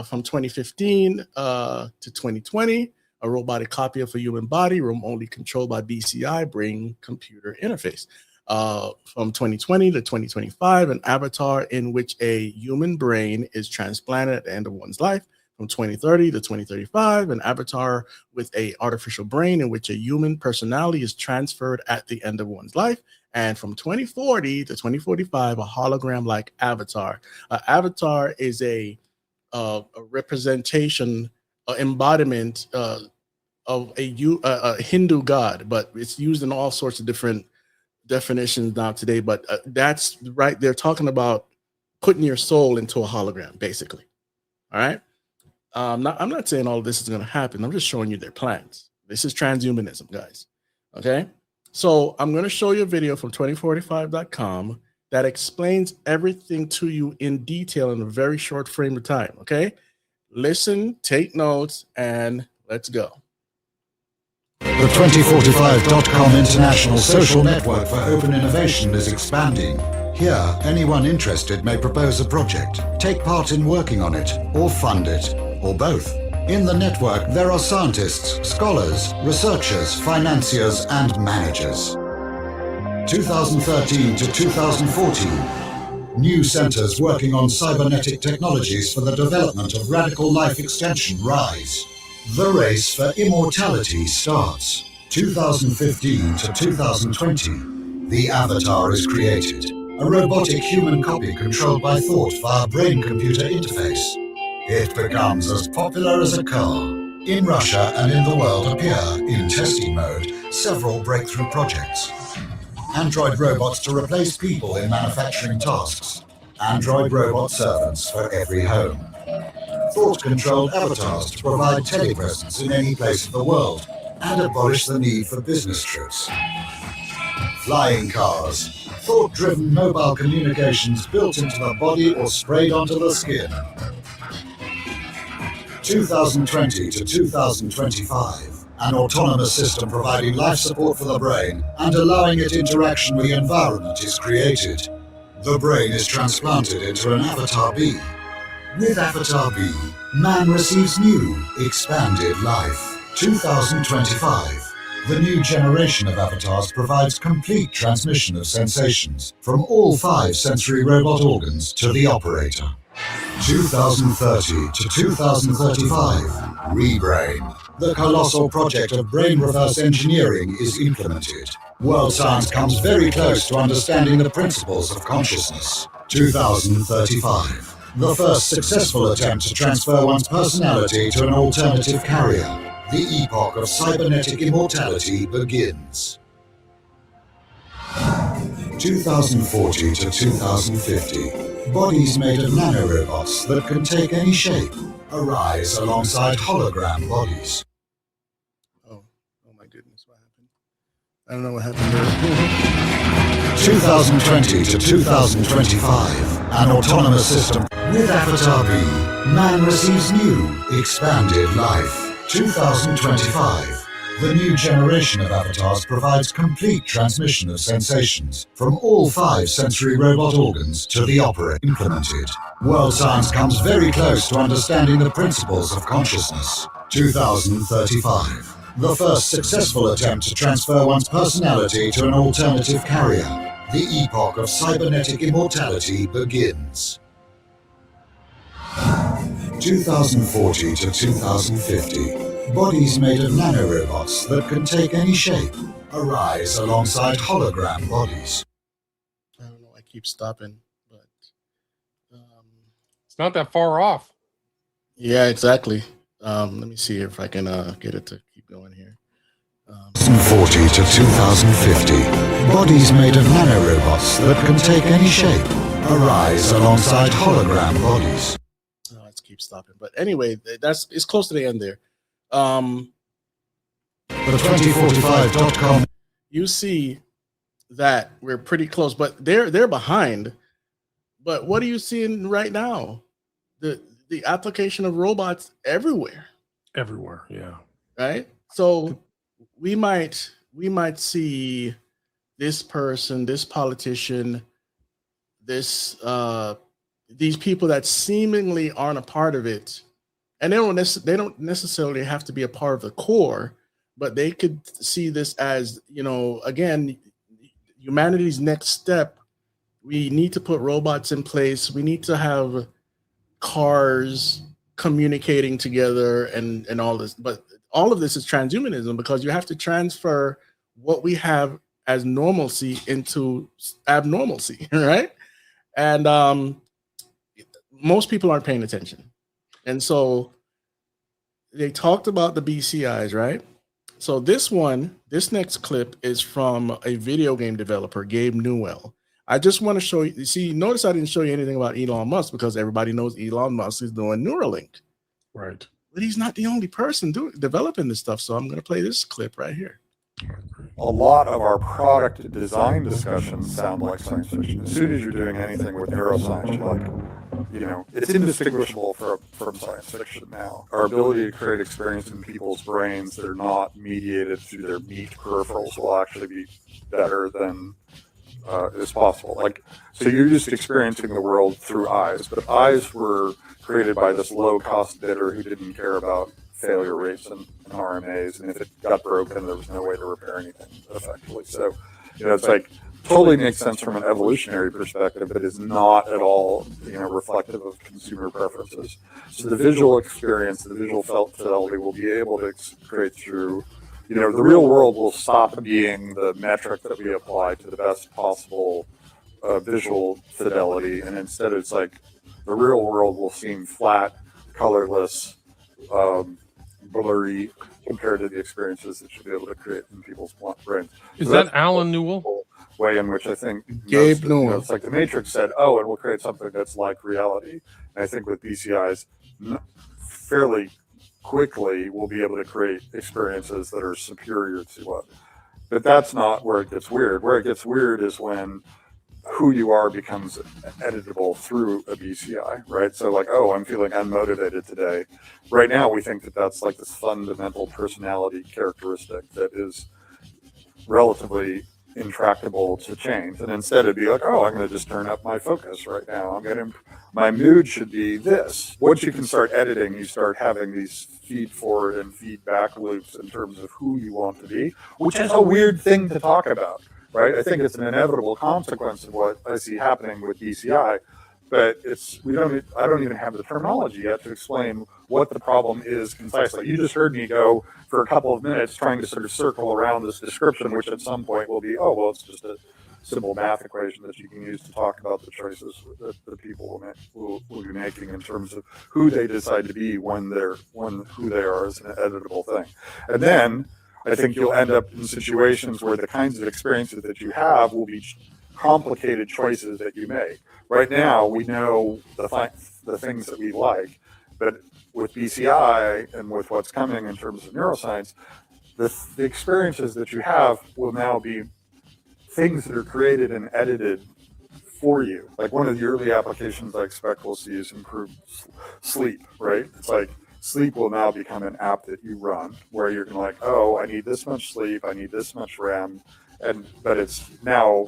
from 2015 to 2020, a robotic copy of a human body, remotely controlled by BCI, brain-computer interface. From 2020 to 2025, an avatar in which a human brain is transplanted at the end of one's life. From 2030 to 2035, an avatar with an artificial brain in which a human personality is transferred at the end of one's life. And from 2040 to 2045, a hologram-like avatar. An avatar is a representation, embodiment of a Hindu god, but it's used in all sorts of different definitions now today. But that's right. They're talking about putting your soul into a hologram, basically. All right. I'm not saying all of this is going to happen. I'm just showing you their plans. This is transhumanism, guys. Okay. So I'm going to show you a video from 2045.com that explains everything to you in detail in a very short frame of time. Okay. Listen, take notes, and let's go. The 2045.com international social network for open innovation is expanding. Here, anyone interested may propose a project, take part in working on it, or fund it, or both. In the network, there are scientists, scholars, researchers, financiers, and managers. 2013 to 2014, new centers working on cybernetic technologies for the development of radical life extension rise. The race for immortality starts. 2015 to 2020, the avatar is created. A robotic human copy controlled by thought via brain-computer interface. It becomes as popular as a car. In Russia and in the world appear, in testing mode, several breakthrough projects. Android robots to replace people in manufacturing tasks. Android robot servants for every home. Thought-controlled avatars to provide telepresence in any place of the world and abolish the need for business trips. Flying cars. Thought-driven mobile communications built into the body or sprayed onto the skin. 2020 to 2025, an autonomous system providing life support for the brain and allowing it interaction with the environment is created. The brain is transplanted into an Avatar B. With Avatar B, man receives new, expanded life. 2025. The new generation of avatars provides complete transmission of sensations from all 5 sensory robot organs to the operator. 2030 to 2035, Rebrain. The colossal project of brain reverse engineering is implemented. World science comes very close to understanding the principles of consciousness. 2035, the first successful attempt to transfer one's personality to an alternative carrier. The epoch of cybernetic immortality begins. 2040 to 2050. Bodies made of nanorobots that can take any shape arise alongside hologram bodies. Oh my goodness, what happened? I don't know what happened there. 2020 to 2025. An autonomous system. With Avatar B, man receives new, expanded life. 2025. The new generation of avatars provides complete transmission of sensations from all 5 sensory robot organs to the operator. Implemented. World science comes very close to understanding the principles of consciousness. 2035. The first successful attempt to transfer one's personality to an alternative carrier. The epoch of cybernetic immortality begins. 2040 to 2050. Bodies made of nanorobots that can take any shape arise alongside hologram bodies. I don't know. I keep stopping, but It's not that far off. yeah, exactly. Let me see if I can get it to keep going here. 2040 to 2050. Bodies made of nanorobots that can take any shape arise alongside hologram bodies. Let's keep stopping. But anyway, it's close to the end there. The 2045.com. You see that we're pretty close, but they're behind. But what are you seeing right now? The application of robots everywhere. Everywhere, yeah. Right? So we might see this person, this politician, these people that seemingly aren't a part of it, and they don't necessarily have to be a part of the core, but they could see this as, again, humanity's next step. We need to put robots in place. We need to have cars communicating together and all this. But all of this is transhumanism, because you have to transfer what we have as normalcy into abnormalcy, right? And most people aren't paying attention. And so they talked about the BCIs, right? So this next clip is from a video game developer, Gabe Newell. I just want to show you. See, notice I didn't show you anything about Elon Musk because everybody knows Elon Musk is doing Neuralink. Right. But he's not the only person developing this stuff. So I'm going to play this clip right here. A lot of our product design discussions sound like science fiction. As soon as you're doing anything with neuroscience, you're like, it's indistinguishable from science fiction now. Our ability to create experience in people's brains that are not mediated through their meat peripherals will actually be better than is possible. So you're just experiencing the world through eyes, but eyes were created by this low-cost bidder who didn't care about failure rates and RMAs, and if it got broken, there was no way to repair anything effectively. So, it's like totally makes sense from an evolutionary perspective, but is not at all, reflective of consumer preferences. So the visual experience, the visual fidelity will be able to create through, the real world will stop being the metric that we apply to the best possible visual fidelity, and instead it's like the real world will seem flat, colorless, blurry compared to the experiences that you'll be able to create in people's brains. Is that Alan Newell? Way in which I think Gabe Newell. It's like the Matrix said, oh, and we'll create something that's like reality. And I think with BCIs, fairly quickly we'll be able to create experiences that are superior to it. But that's not where it gets weird. Where it gets weird is when who you are becomes editable through a BCI, right? So like, oh, I'm feeling unmotivated today. Right now, we think that that's like this fundamental personality characteristic that is relatively intractable to change. And instead it'd be like, oh, I'm going to just turn up my focus right now. My mood should be this. Once you can start editing, you start having these feed forward and feedback loops in terms of who you want to be, which is a weird thing to talk about. Right, I think it's an inevitable consequence of what I see happening with BCI, but I don't even have the terminology yet to explain what the problem is concisely. You just heard me go for a couple of minutes trying to sort of circle around this description, which at some point will be, oh, well, it's just a simple math equation that you can use to talk about the choices that the people will be making in terms of who they decide to be when who they are as an editable thing, and then I think you'll end up in situations where the kinds of experiences that you have will be complicated choices that you make. Right now, we know the things that we like, but with BCI and with what's coming in terms of neuroscience, the experiences that you have will now be things that are created and edited for you. Like one of the early applications I expect we'll see is improved sleep, right? It's like, sleep will now become an app that you run where you're like, oh, I need this much sleep, I need this much REM, but it's now,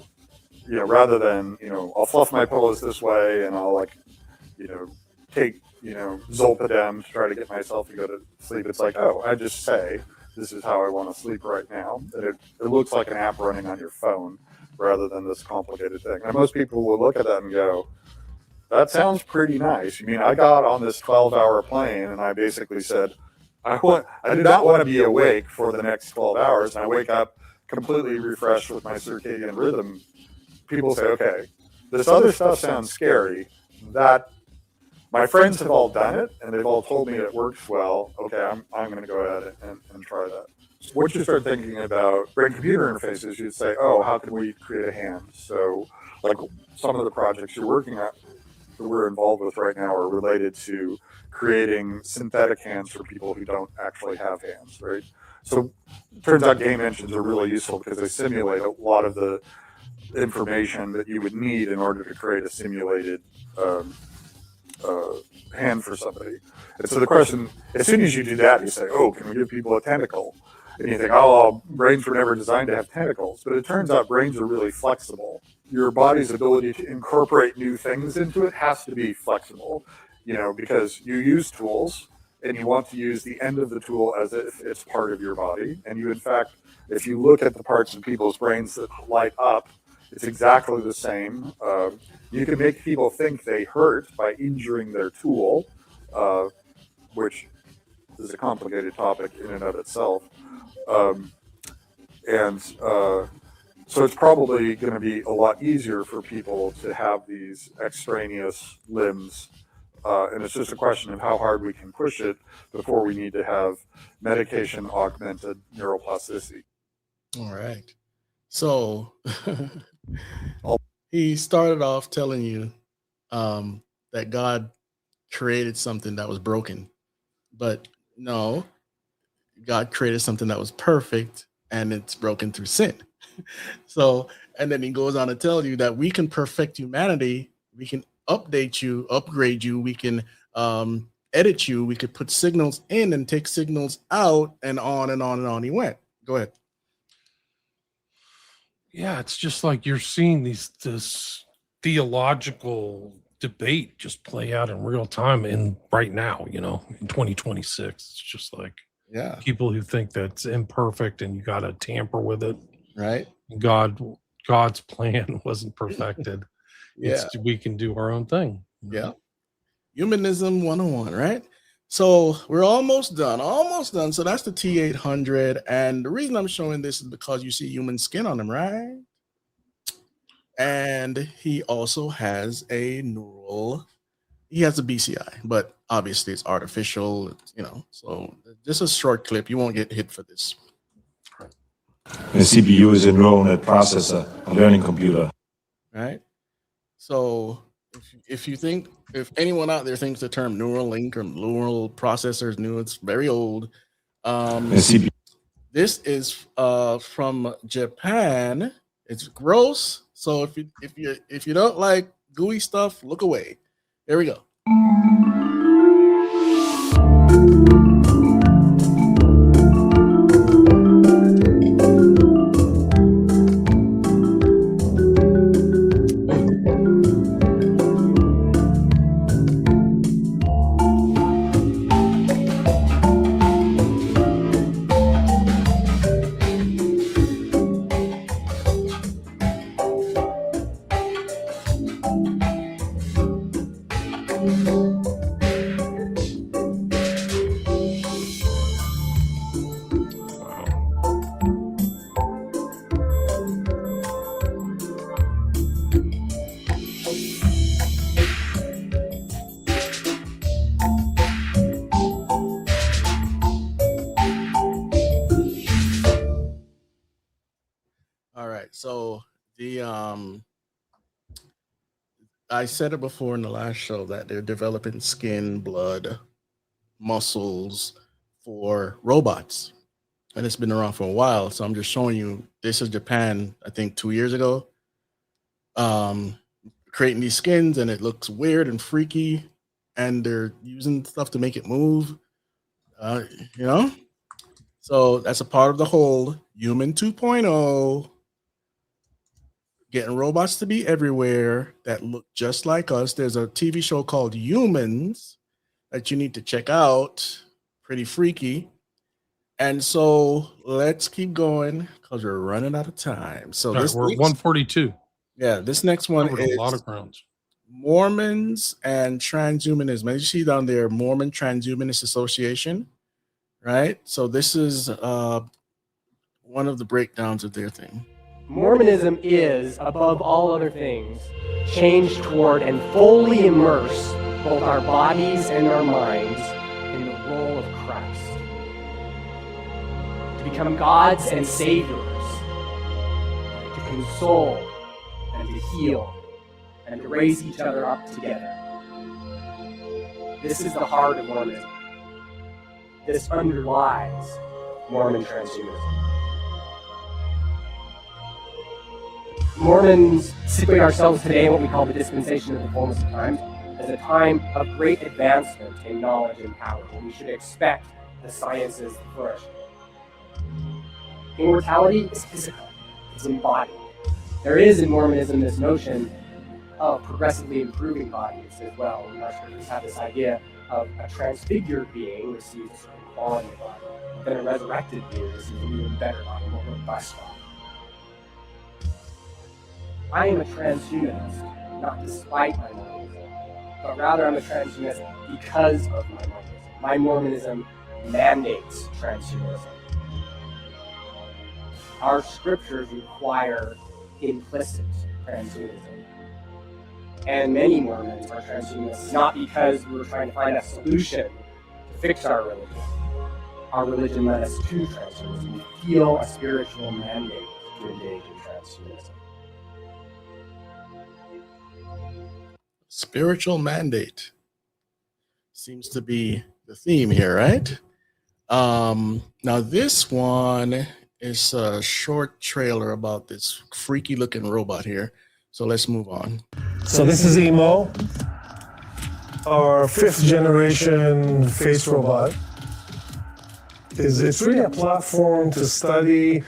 rather than, I'll fluff my pillows this way and I'll take, Zolpidem to try to get myself to go to sleep. It's like, oh, I just say, this is how I want to sleep right now. And it looks like an app running on your phone rather than this complicated thing. And most people will look at that and go, that sounds pretty nice. I mean, I got on this 12-hour plane and I basically said, I do not want to be awake for the next 12 hours. And I wake up completely refreshed with my circadian rhythm. People say, okay, this other stuff sounds scary. That my friends have all done it and they've all told me it works well. Okay, I'm going to go ahead and try that. Once you start thinking about brain-computer interfaces, you'd say, oh, how can we create a hand? So like some of the projects you're working on that we're involved with right now are related to creating synthetic hands for people who don't actually have hands, right? So it turns out game engines are really useful because they simulate a lot of the information that you would need in order to create a simulated hand for somebody. And so the question, as soon as you do that, you say, oh, can we give people a tentacle? And you think, oh, brains were never designed to have tentacles. But it turns out brains are really flexible. Your body's ability to incorporate new things into it has to be flexible, because you use tools and you want to use the end of the tool as if it's part of your body. And you, in fact, if you look at the parts of people's brains that light up, it's exactly the same. You can make people think they hurt by injuring their tool, which is a complicated topic in and of itself. So it's probably going to be a lot easier for people to have these extraneous limbs. And it's just a question of how hard we can push it before we need to have medication augmented neuroplasticity. All right. So he started off telling you that God created something that was broken. But no, God created something that was perfect, and it's broken through sin. So, and then he goes on to tell you that we can perfect humanity, we can update you, upgrade you, we can edit you, we could put signals in and take signals out, and on and on and on he went. Go ahead. Yeah, it's just like you're seeing this theological debate just play out in real time in right now, in 2026. It's just like people who think that's imperfect and you got to tamper with it. Right. God's plan wasn't perfected. Yeah. We can do our own thing. Yeah. Humanism 101, right? So we're almost done. So that's the T800. And the reason I'm showing this is because you see human skin on him, right? And he also has he has a BCI, but obviously it's artificial, so just a short clip. You won't get hit for this. The CPU is a neural net processor, a learning computer. Right? So if anyone out there thinks the term neural link or neural processor is new, it's very old. This is from Japan. It's gross. So if you don't like gooey stuff, look away. Here we go. All right, so I said it before in the last show that they're developing skin, blood, muscles for robots, and it's been around for a while. So I'm just showing you. This is Japan, I think 2 years ago, creating these skins, and it looks weird and freaky, and they're using stuff to make it move. So that's a part of the whole human 2.0. Getting robots to be everywhere that look just like us. There's a TV show called Humans that you need to check out. Pretty freaky. And so let's keep going because we're running out of time. So we're at 142. Yeah, this next one is a lot of grounds. Mormons and Transhumanism. As you see down there, Mormon Transhumanist Association, right? So this is one of the breakdowns of their thing. Mormonism is, above all other things, change toward and fully immerse both our bodies and our minds in the role of Christ. To become gods and saviors, to console and to heal, and to raise each other up together. This is the heart of Mormonism. This underlies Mormon transhumanism. Mormons situate ourselves today in what we call the dispensation of the fullness of time as a time of great advancement in knowledge and power, when we should expect the sciences to flourish. Immortality is physical, it's embodied. There is in Mormonism this notion of progressively improving bodies as well. Our scriptures have this idea of a transfigured being receives a certain quality of body, then a resurrected being receives an even better body, more robust body. I am a transhumanist, not despite my Mormonism, but rather I'm a transhumanist because of my Mormonism. My Mormonism mandates transhumanism. Our scriptures require implicit transhumanism. And many Mormons are transhumanists, not because we're trying to find a solution to fix our religion. Our religion led us to transhumanism. We feel a spiritual mandate to engage in transhumanism. Spiritual mandate seems to be the theme here, right? Now this one is a short trailer about this freaky looking robot here. So let's move on. So this is Emo, our 5th generation face robot. It's really a platform to study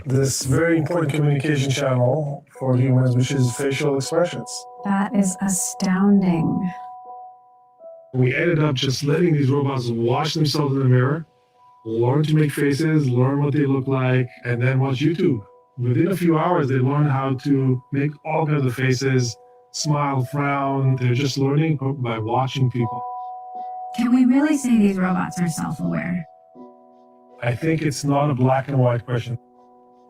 this very important communication channel for humans, which is facial expressions. That is astounding. We ended up just letting these robots watch themselves in the mirror, learn to make faces, learn what they look like, and then watch YouTube. Within a few hours, they learn how to make all kinds of faces, smile, frown. They're just learning by watching people. Can we really say these robots are self-aware? I think it's not a black and white question.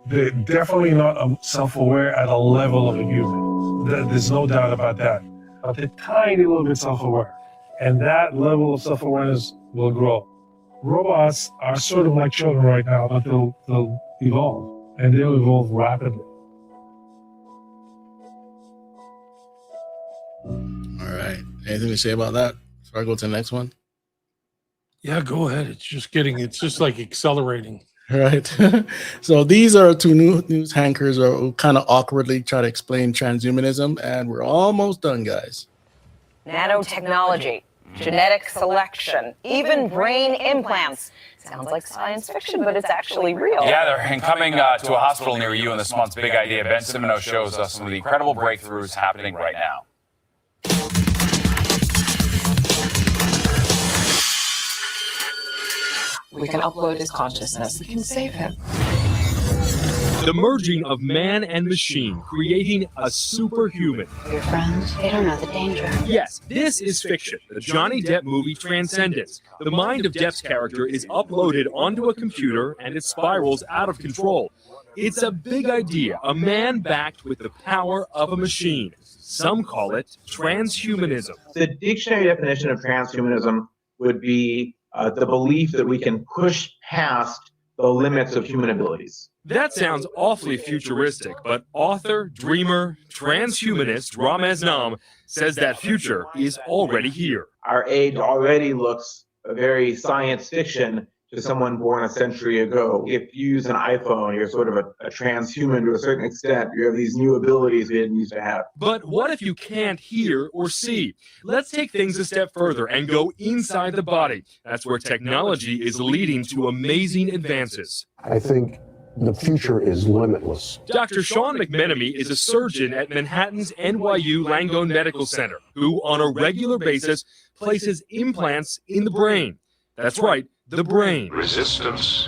They're definitely not self-aware at a level of a human. There's no doubt about that. But they're tiny little bit self-aware. And that level of self-awareness will grow. Robots are sort of like children right now, but they'll evolve. And they'll evolve rapidly. All right. Anything to say about that before I go to the next one? Yeah, go ahead. It's just like accelerating. Right. So these are two news anchors who kind of awkwardly try to explain transhumanism, and we're almost done, guys. Nanotechnology, genetic selection, even brain implants. Sounds like science fiction, but it's actually real. Yeah, they're coming to a hospital near you in this month's Big Idea. Ben Simino shows us some of the incredible breakthroughs happening right now. We can upload his consciousness. We can save him. The merging of man and machine, creating a superhuman. Your friends, they don't know the danger. Yes, this is fiction. The Johnny Depp movie Transcendence. The mind of Depp's character is uploaded onto a computer and it spirals out of control. It's a big idea, a man backed with the power of a machine. Some call it transhumanism. The dictionary definition of transhumanism would be the belief that we can push past the limits of human abilities. That sounds awfully futuristic, but author, dreamer, transhumanist Ramsey says that future is already here. Our age already looks very science fiction to someone born a century ago. If you use an iPhone, you're sort of a transhuman to a certain extent. You have these new abilities we didn't used to have. But what if you can't hear or see? Let's take things a step further and go inside the body. That's where technology is leading to amazing advances. I think the future is limitless. Dr. Sean McMenemy is a surgeon at Manhattan's NYU Langone Medical Center, who on a regular basis places implants in the brain. That's right, the brain. Resistance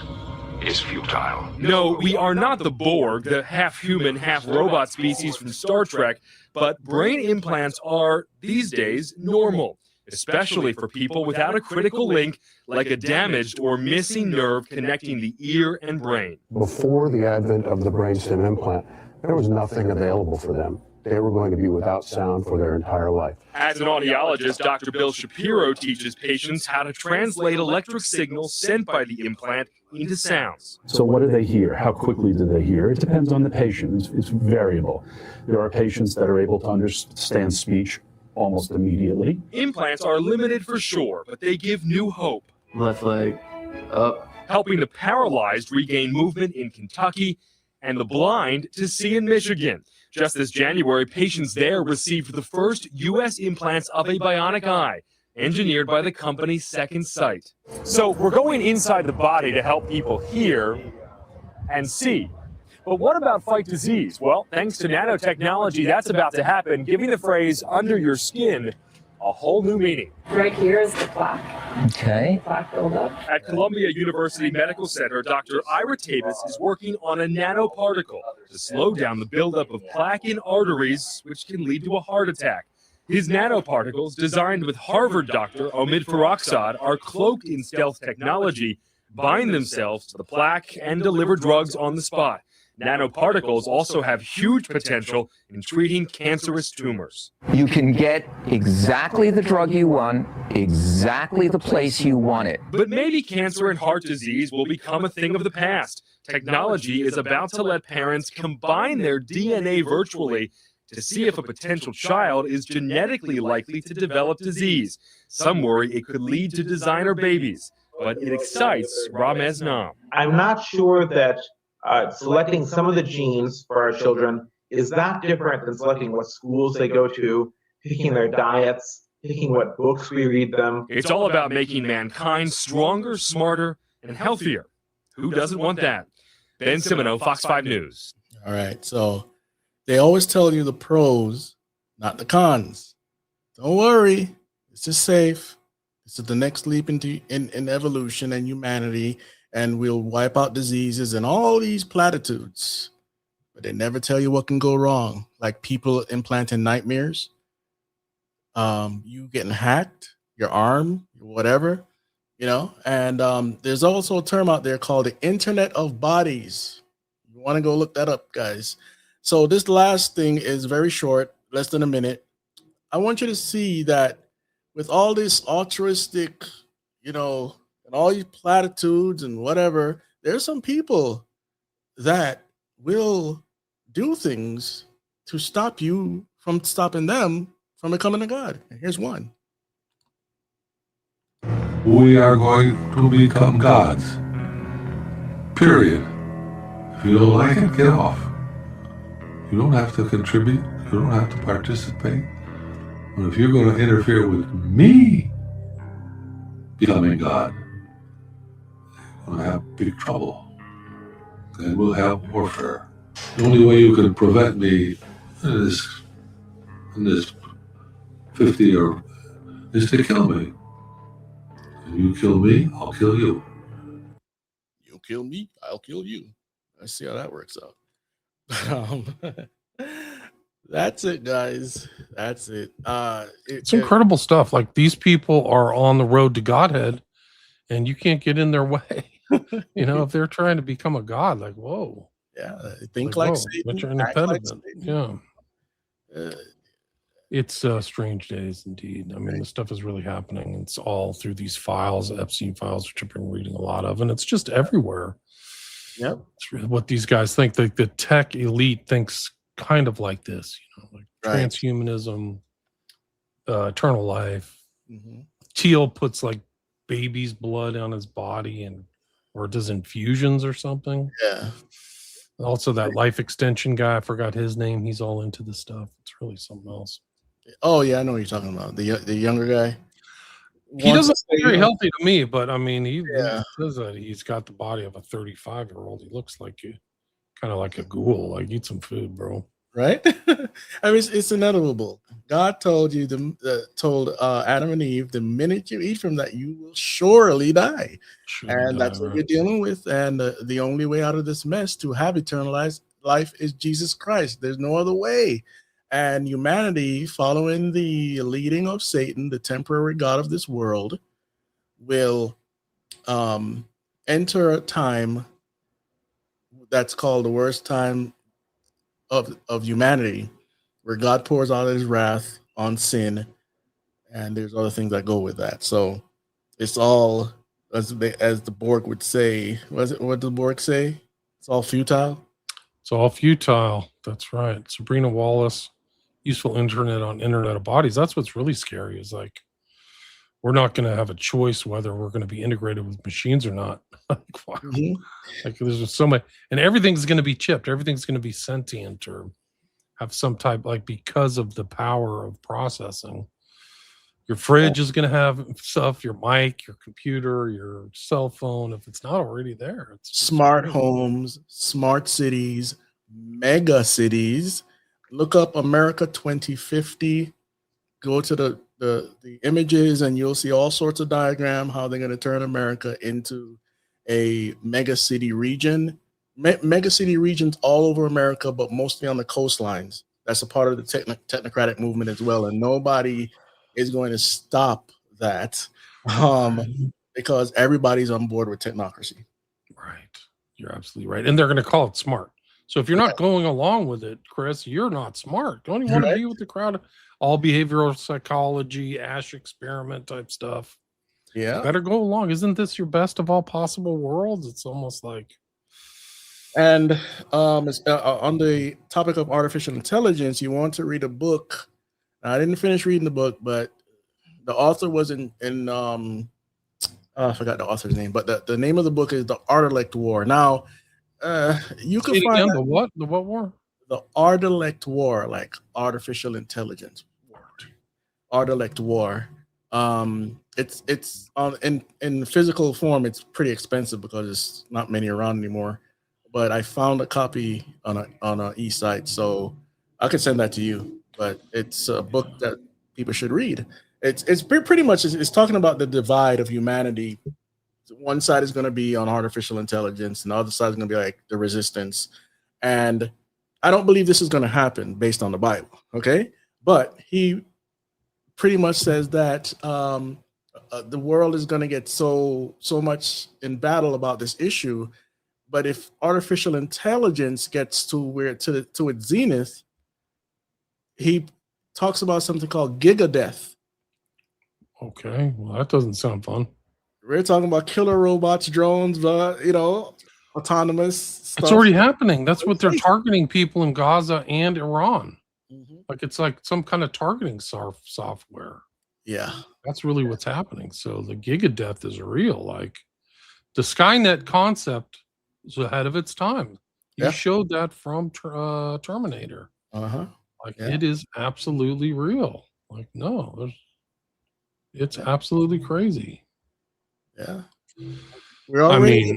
is futile. No, we are not the Borg, the half-human, half-robot species from Star Trek, but brain implants are, these days, normal, especially for people without a critical link like a damaged or missing nerve connecting the ear and brain. Before the advent of the brainstem implant, there was nothing available for them. They were going to be without sound for their entire life. As an audiologist, Dr. Bill Shapiro teaches patients how to translate electric signals sent by the implant into sounds. So what do they hear? How quickly do they hear? It depends on the patient. It's variable. There are patients that are able to understand speech almost immediately. Implants are limited for sure, but they give new hope. Left leg up. Helping the paralyzed regain movement in Kentucky and the blind to see in Michigan. Just this January, patients there received the first U.S. implants of a bionic eye, engineered by the company Second Sight. So we're going inside the body to help people hear and see. But what about fight disease? Well, thanks to nanotechnology, that's about to happen, giving the phrase under your skin a whole new meaning. Right here is the plaque. Okay. Plaque buildup. At Columbia University Medical Center, Dr. Ira Tavis is working on a nanoparticle to slow down the buildup of plaque in arteries, which can lead to a heart attack. His nanoparticles, designed with Harvard doctor Omid Farrokhzad, are cloaked in stealth technology, bind themselves to the plaque, and deliver drugs on the spot. Nanoparticles also have huge potential in treating cancerous tumors. You can get exactly the drug you want, exactly the place you want it. But maybe cancer and heart disease will become a thing of the past. Technology is about to let parents combine their DNA virtually to see if a potential child is genetically likely to develop disease. Some worry it could lead to designer babies, but it excites Ramez Nam. I'm not sure that selecting some of the genes for our children is that different than selecting what schools they go to, picking their diets, picking what books we read them. It's all about making mankind stronger, smarter, and healthier. Who doesn't want that? Ben Simino, Fox 5 News. All right, so they always tell you the pros, not the cons. Don't worry, this is safe. This is the next leap in evolution and humanity, and we'll wipe out diseases and all these platitudes. But they never tell you what can go wrong, like people implanting nightmares, you getting hacked, your arm, whatever, And there's also a term out there called the Internet of Bodies. You want to go look that up, guys. So this last thing is very short, less than a minute. I want you to see that with all this altruistic, and all these platitudes and whatever, there's some people that will do things to stop you from stopping them from becoming a god. And here's one. We are going to become gods. Period. If you don't like it, get off. You don't have to contribute. You don't have to participate. But if you're going to interfere with me becoming God, you're going to have big trouble. And we'll have warfare. The only way you can prevent me in this 50 or is to kill me. If you kill me, I'll kill you. You'll kill me, I'll kill you. Let's see how that works out. That's it, guys. That's it. It's incredible stuff. Like, these people are on the road to Godhead, and you can't get in their way. If they're trying to become a god, like, whoa. Yeah, think like Satan, but you're act like independent. Satan. Yeah. It's strange days indeed. I mean, this stuff is really happening. It's all through these files, Epstein files, which I've been reading a lot of, and it's just everywhere. Yep. It's really what these guys think. The tech elite thinks kind of like this, like transhumanism, eternal life. Mm-hmm. Teal puts like baby's blood on his body or does infusions or something. Yeah. Also, that life extension guy, I forgot his name. He's all into this stuff. It's really something else. Oh yeah, I know what you're talking about. The younger guy. He doesn't look very healthy to me, but I mean, he says that he's got the body of a 35-year-old. He looks like kind of like a ghoul. Like, eat some food, bro. Right? I mean, it's inevitable. God told you, told Adam and Eve, the minute you eat from that, you will surely die. That's what you're dealing with. And the only way out of this mess to have eternal life is Jesus Christ. There's no other way. And humanity, following the leading of Satan, the temporary god of this world, will enter a time that's called the worst time of humanity, where God pours out his wrath on sin, and there's other things that go with that. So it's all, as the Borg would say, what did the Borg say? It's all futile. It's all futile. That's right. Sabrina Wallace, Useful Internet on Internet of Bodies. That's what's really scary, is like, we're not going to have a choice whether we're going to be integrated with machines or not. Like, wow. Mm-hmm. Like, there's just so much, and everything's going to be chipped. Everything's going to be sentient or have some type, like, because of the power of processing. Your fridge is going to have stuff, your mic, your computer, your cell phone, if it's not already there. It's smart homes, smart cities, mega cities. Look up America 2050. Go to the images, and you'll see all sorts of diagram how they're going to turn America into a mega city region. Mega city regions all over America, but mostly on the coastlines. That's a part of the technocratic movement as well, and nobody is going to stop that because everybody's on board with technocracy. Right. You're absolutely right. And they're going to call it smart. So if you're not going along with it, Chris, you're not smart. Don't you want to Right. be with the crowd? All behavioral psychology, Ash experiment type stuff. Yeah. Better go along. Isn't this your best of all possible worlds? It's almost like. And on the topic of artificial intelligence, you want to read a book. I didn't finish reading the book, but the author was I forgot the author's name, but the name of the book is The Artilect War. Now, you can find again, the what war? The Artilect War, like artificial intelligence war. Artilect War. It's on in physical form. It's pretty expensive because it's not many around anymore. But I found a copy on a e-site, so I could send that to you. But it's a book that people should read. It's pretty much it's talking about the divide of humanity. One side is going to be on artificial intelligence, and the other side is going to be like the resistance. And I don't believe this is going to happen based on the Bible, okay? But he pretty much says that the world is going to get so much in battle about this issue. But if artificial intelligence gets to its zenith, he talks about something called giga death. Okay, well, that doesn't sound fun. We're talking about killer robots, drones, autonomous stuff. It's already happening. That's what they're targeting people in Gaza and Iran. Like it's like some kind of targeting software. Yeah, that's really what's happening. So the giga death is real. Like the Skynet concept is ahead of its time. You showed that from Terminator. It is absolutely real. Like it's absolutely crazy. Yeah, we're already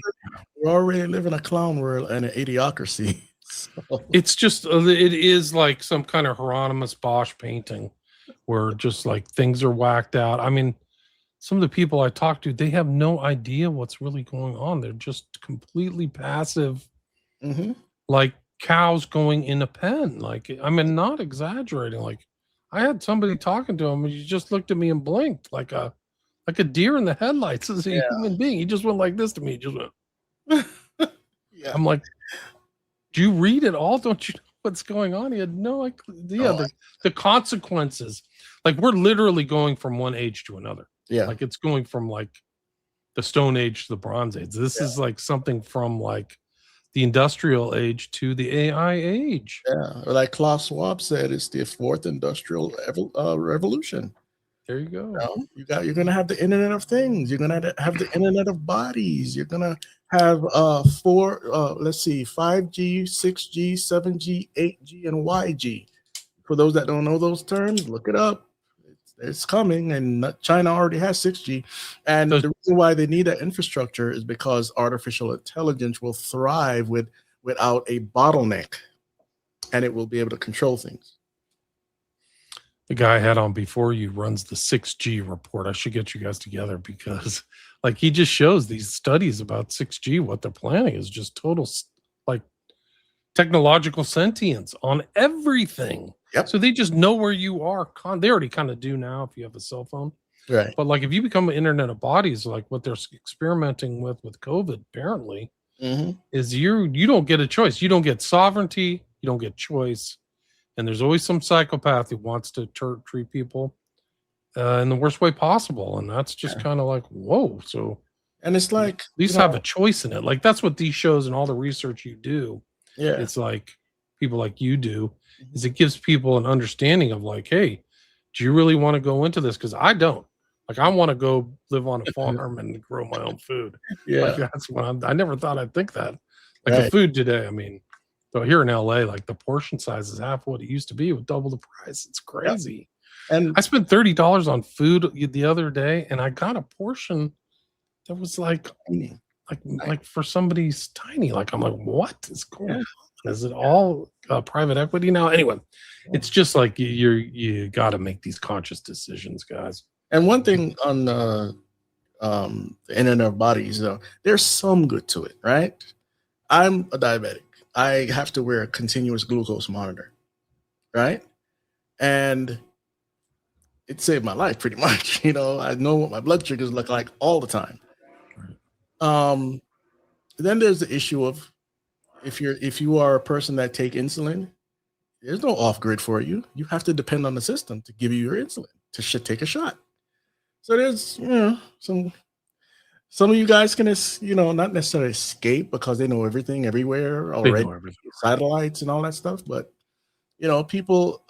living a clown world and an idiocracy. So. It's just it is like some kind of Hieronymus Bosch painting where just like things are whacked out. I mean, some of the people I talk to, they have no idea what's really going on. They're just completely passive, like cows going in a pen. Like, I mean, not exaggerating. Like, I had somebody talking to him, and he just looked at me and blinked like a deer in the headlights as a human being. He just went like this to me. He just went. I'm like, do you read it all? Don't you know what's going on? He had no idea. The consequences. Like, we're literally going from one age to another. Yeah. Like, it's going from like the Stone Age to the Bronze Age. This is like something from like the Industrial Age to the AI age. Yeah. Like Klaus Schwab said, it's the fourth industrial revolution. There you go. You're gonna have the Internet of Things. You're gonna have the Internet of Bodies. You're gonna have 5G, 6G, 7G, 8G, and YG. For those that don't know those terms, look it up. It's coming, and China already has 6G. And the reason why they need that infrastructure is because artificial intelligence will thrive without a bottleneck, and it will be able to control things. The guy I had on before you runs the 6G report. I should get you guys together because like he just shows these studies about 6G. What they're planning is just total like technological sentience on everything. Yep. So they just know where you are. They already kind of do now if you have a cell phone. Right. But like if you become an Internet of Bodies, like what they're experimenting with COVID apparently is you don't get a choice. You don't get sovereignty. You don't get choice. And there's always some psychopath who wants to treat people in the worst way possible. And that's just kind of like, whoa. So, and it's like, at least have a choice in it. Like that's what these shows and all the research you do. Yeah. It's like people like you do is it gives people an understanding of like, hey, do you really want to go into this? Because I don't. Like I want to go live on a farm and grow my own food. Yeah. Like, that's what I never thought I'd think that. Like the food today, I mean, so here in LA, like the portion size is half what it used to be with double the price. It's crazy. Yeah. And I spent $30 on food the other day, and I got a portion that was like for somebody's tiny. Like I'm like, what is going on? Is it all private equity now? Anyway, it's just like you got to make these conscious decisions, guys. And one thing on the Internet of Bodies, though, there's some good to it, right? I'm a diabetic. I have to wear a continuous glucose monitor, right? And it saved my life pretty much. You know, I know what my blood sugars look like all the time. Then there's the issue of if you are a person that take insulin, there's no off grid for you. You have to depend on the system to give you your insulin to take a shot. So there's some of you guys can not necessarily escape because they know everything everywhere already, satellites and all that stuff. But people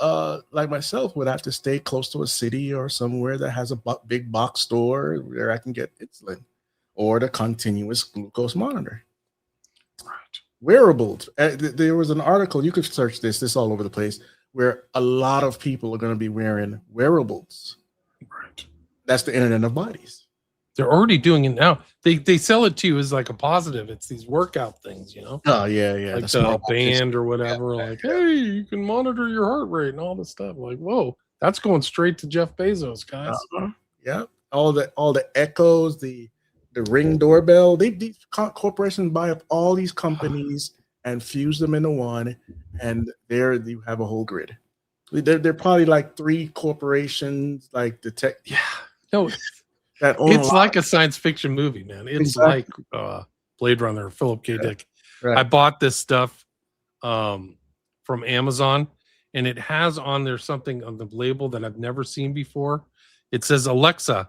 like myself would have to stay close to a city or somewhere that has a big box store where I can get insulin or the continuous glucose monitor. Wearables. There was an article, you could search this all over the place, where a lot of people are going to be wearing wearables. Right. That's the Internet of Bodies. They're already doing it now. They sell it to you as like a positive. It's these workout things, Oh yeah. Like the band or whatever. Like, hey, you can monitor your heart rate and all this stuff. Like, whoa, that's going straight to Jeff Bezos, guys. Yeah. All the Echoes, the Ring doorbell. These corporations buy up all these companies and fuse them into one, and there you have a whole grid. They're probably like 3 corporations, like the tech. Yeah, no, it's like a science fiction movie, man. It's like Blade Runner, Philip K. Dick. Right. I bought this stuff from Amazon, and it has on there something on the label that I've never seen before. It says, Alexa,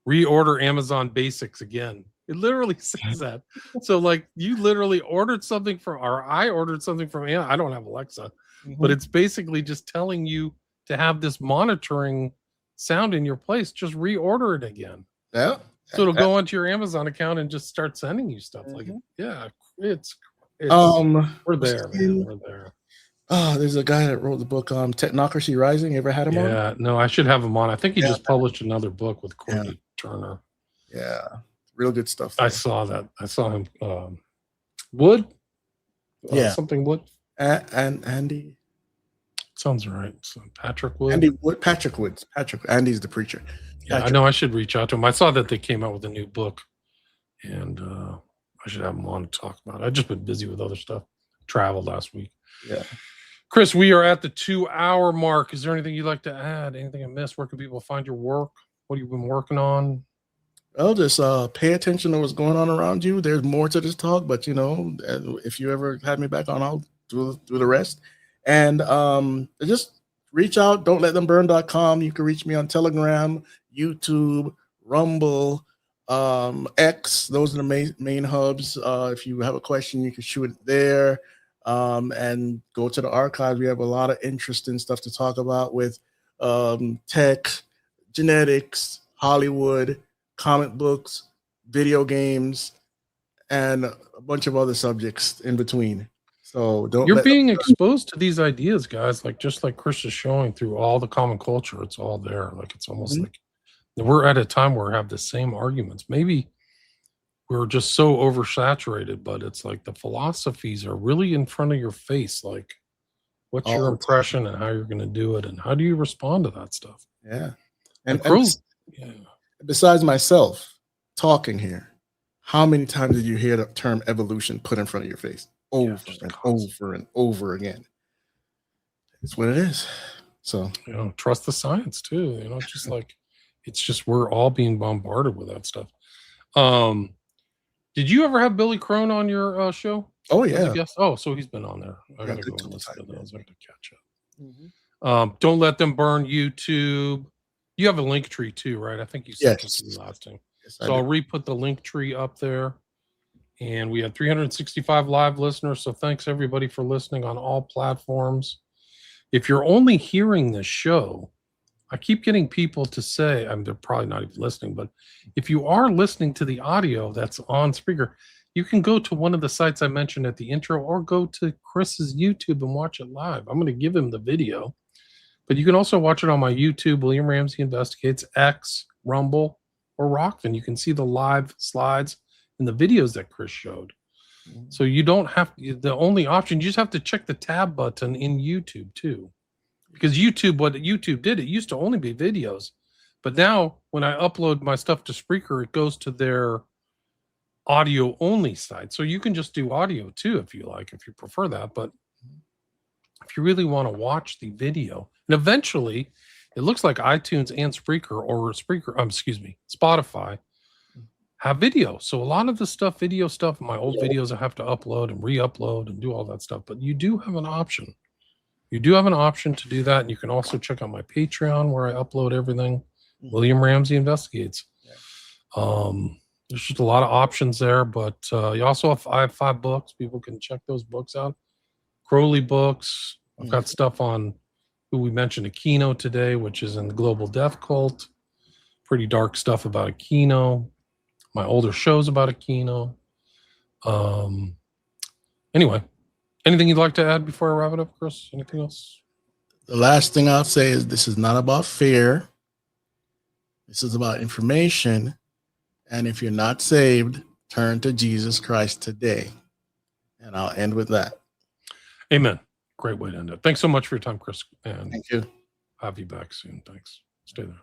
reorder Amazon Basics again. It literally says that. So like you literally ordered something from, or I ordered something from Amazon. I don't have Alexa, but it's basically just telling you to have this monitoring sound in your place. Just reorder it again. Yeah. So it'll go onto your Amazon account and just start sending you stuff. Like, yeah, it's we're there, man. We're there. Oh, there's a guy that wrote the book Technocracy Rising. You ever had him on? Yeah, no, I should have him on. I think he just published another book with Courtney Turner. Yeah, real good stuff. I saw that. I saw him. Wood? Something Wood? And Andy. Sounds right. So Patrick Wood? Andy Wood. Patrick Woods. Andy's the preacher. Yeah, I know I should reach out to him. I saw that they came out with a new book, and I should have him on to talk about it. I've just been busy with other stuff. Traveled last week. Yeah. Chris, we are at the 2-hour mark. Is there anything you'd like to add? Anything I missed? Where can people find your work? What have you been working on? Well, just pay attention to what's going on around you. There's more to this talk, but if you ever have me back on, I'll do the rest. And just reach out. Don'tLetThemBurn.com. You can reach me on Telegram, YouTube, Rumble, X. Those are the main hubs. If you have a question, you can shoot it there. And go to the archives. We have a lot of interesting stuff to talk about with tech, genetics, Hollywood, comic books, video games, and a bunch of other subjects in between. So you're being exposed to these ideas, guys, just like Chris is showing through all the common culture. It's all there. Like it's almost like we're at a time where we have the same arguments. Maybe we're just so oversaturated, but it's like the philosophies are really in front of your face. Like, what's your impression and how you're going to do it, and how do you respond to that stuff? Yeah. And besides myself talking here, how many times did you hear the term evolution put in front of your face over and over and over again? It's what it is. So trust the science too. Just like it's just we're all being bombarded with that stuff. Did you ever have Billy Crone on your show? Oh yeah. Oh, so he's been on there. I gotta go listen to those. I gotta catch up. Don't Let Them Burn YouTube. You have a Linktree too, right? I think you said this to me last time. Yes, so I'll re-put the Linktree up there. And we had 365 live listeners. So thanks everybody for listening on all platforms. If you're only hearing this show, I keep getting people to say, they're probably not even listening, but if you are listening to the audio that's on speaker, you can go to one of the sites I mentioned at the intro or go to Chris's YouTube and watch it live. I'm going to give him the video, but you can also watch it on my YouTube, William Ramsey Investigates, X, Rumble, or Rockfin. You can see the live slides and the videos that Chris showed. So you don't have the only option, you just have to check the tab button in YouTube too. Because what YouTube did, it used to only be videos. But now when I upload my stuff to Spreaker, it goes to their audio only site. So you can just do audio too if you like, if you prefer that. But if you really want to watch the video, and eventually it looks like iTunes and Spreaker Spotify have video. So a lot of the stuff, video stuff, my old videos I have to upload and re-upload and do all that stuff. But you do have an option. You do have an option to do that. And you can also check out my Patreon where I upload everything. William Ramsey Investigates. There's just a lot of options there, but you also I have 5 books. People can check those books out. Crowley books. I've got stuff on who we mentioned, Aquino today, which is in the global death cult. Pretty dark stuff about Aquino. My older shows about Aquino. Anyway, anything you'd like to add before I wrap it up, Chris? Anything else? The last thing I'll say is this is not about fear. This is about information. And if you're not saved, turn to Jesus Christ today. And I'll end with that. Amen. Great way to end it. Thanks so much for your time, Chris. And thank you. Have you back soon. Thanks. Stay there.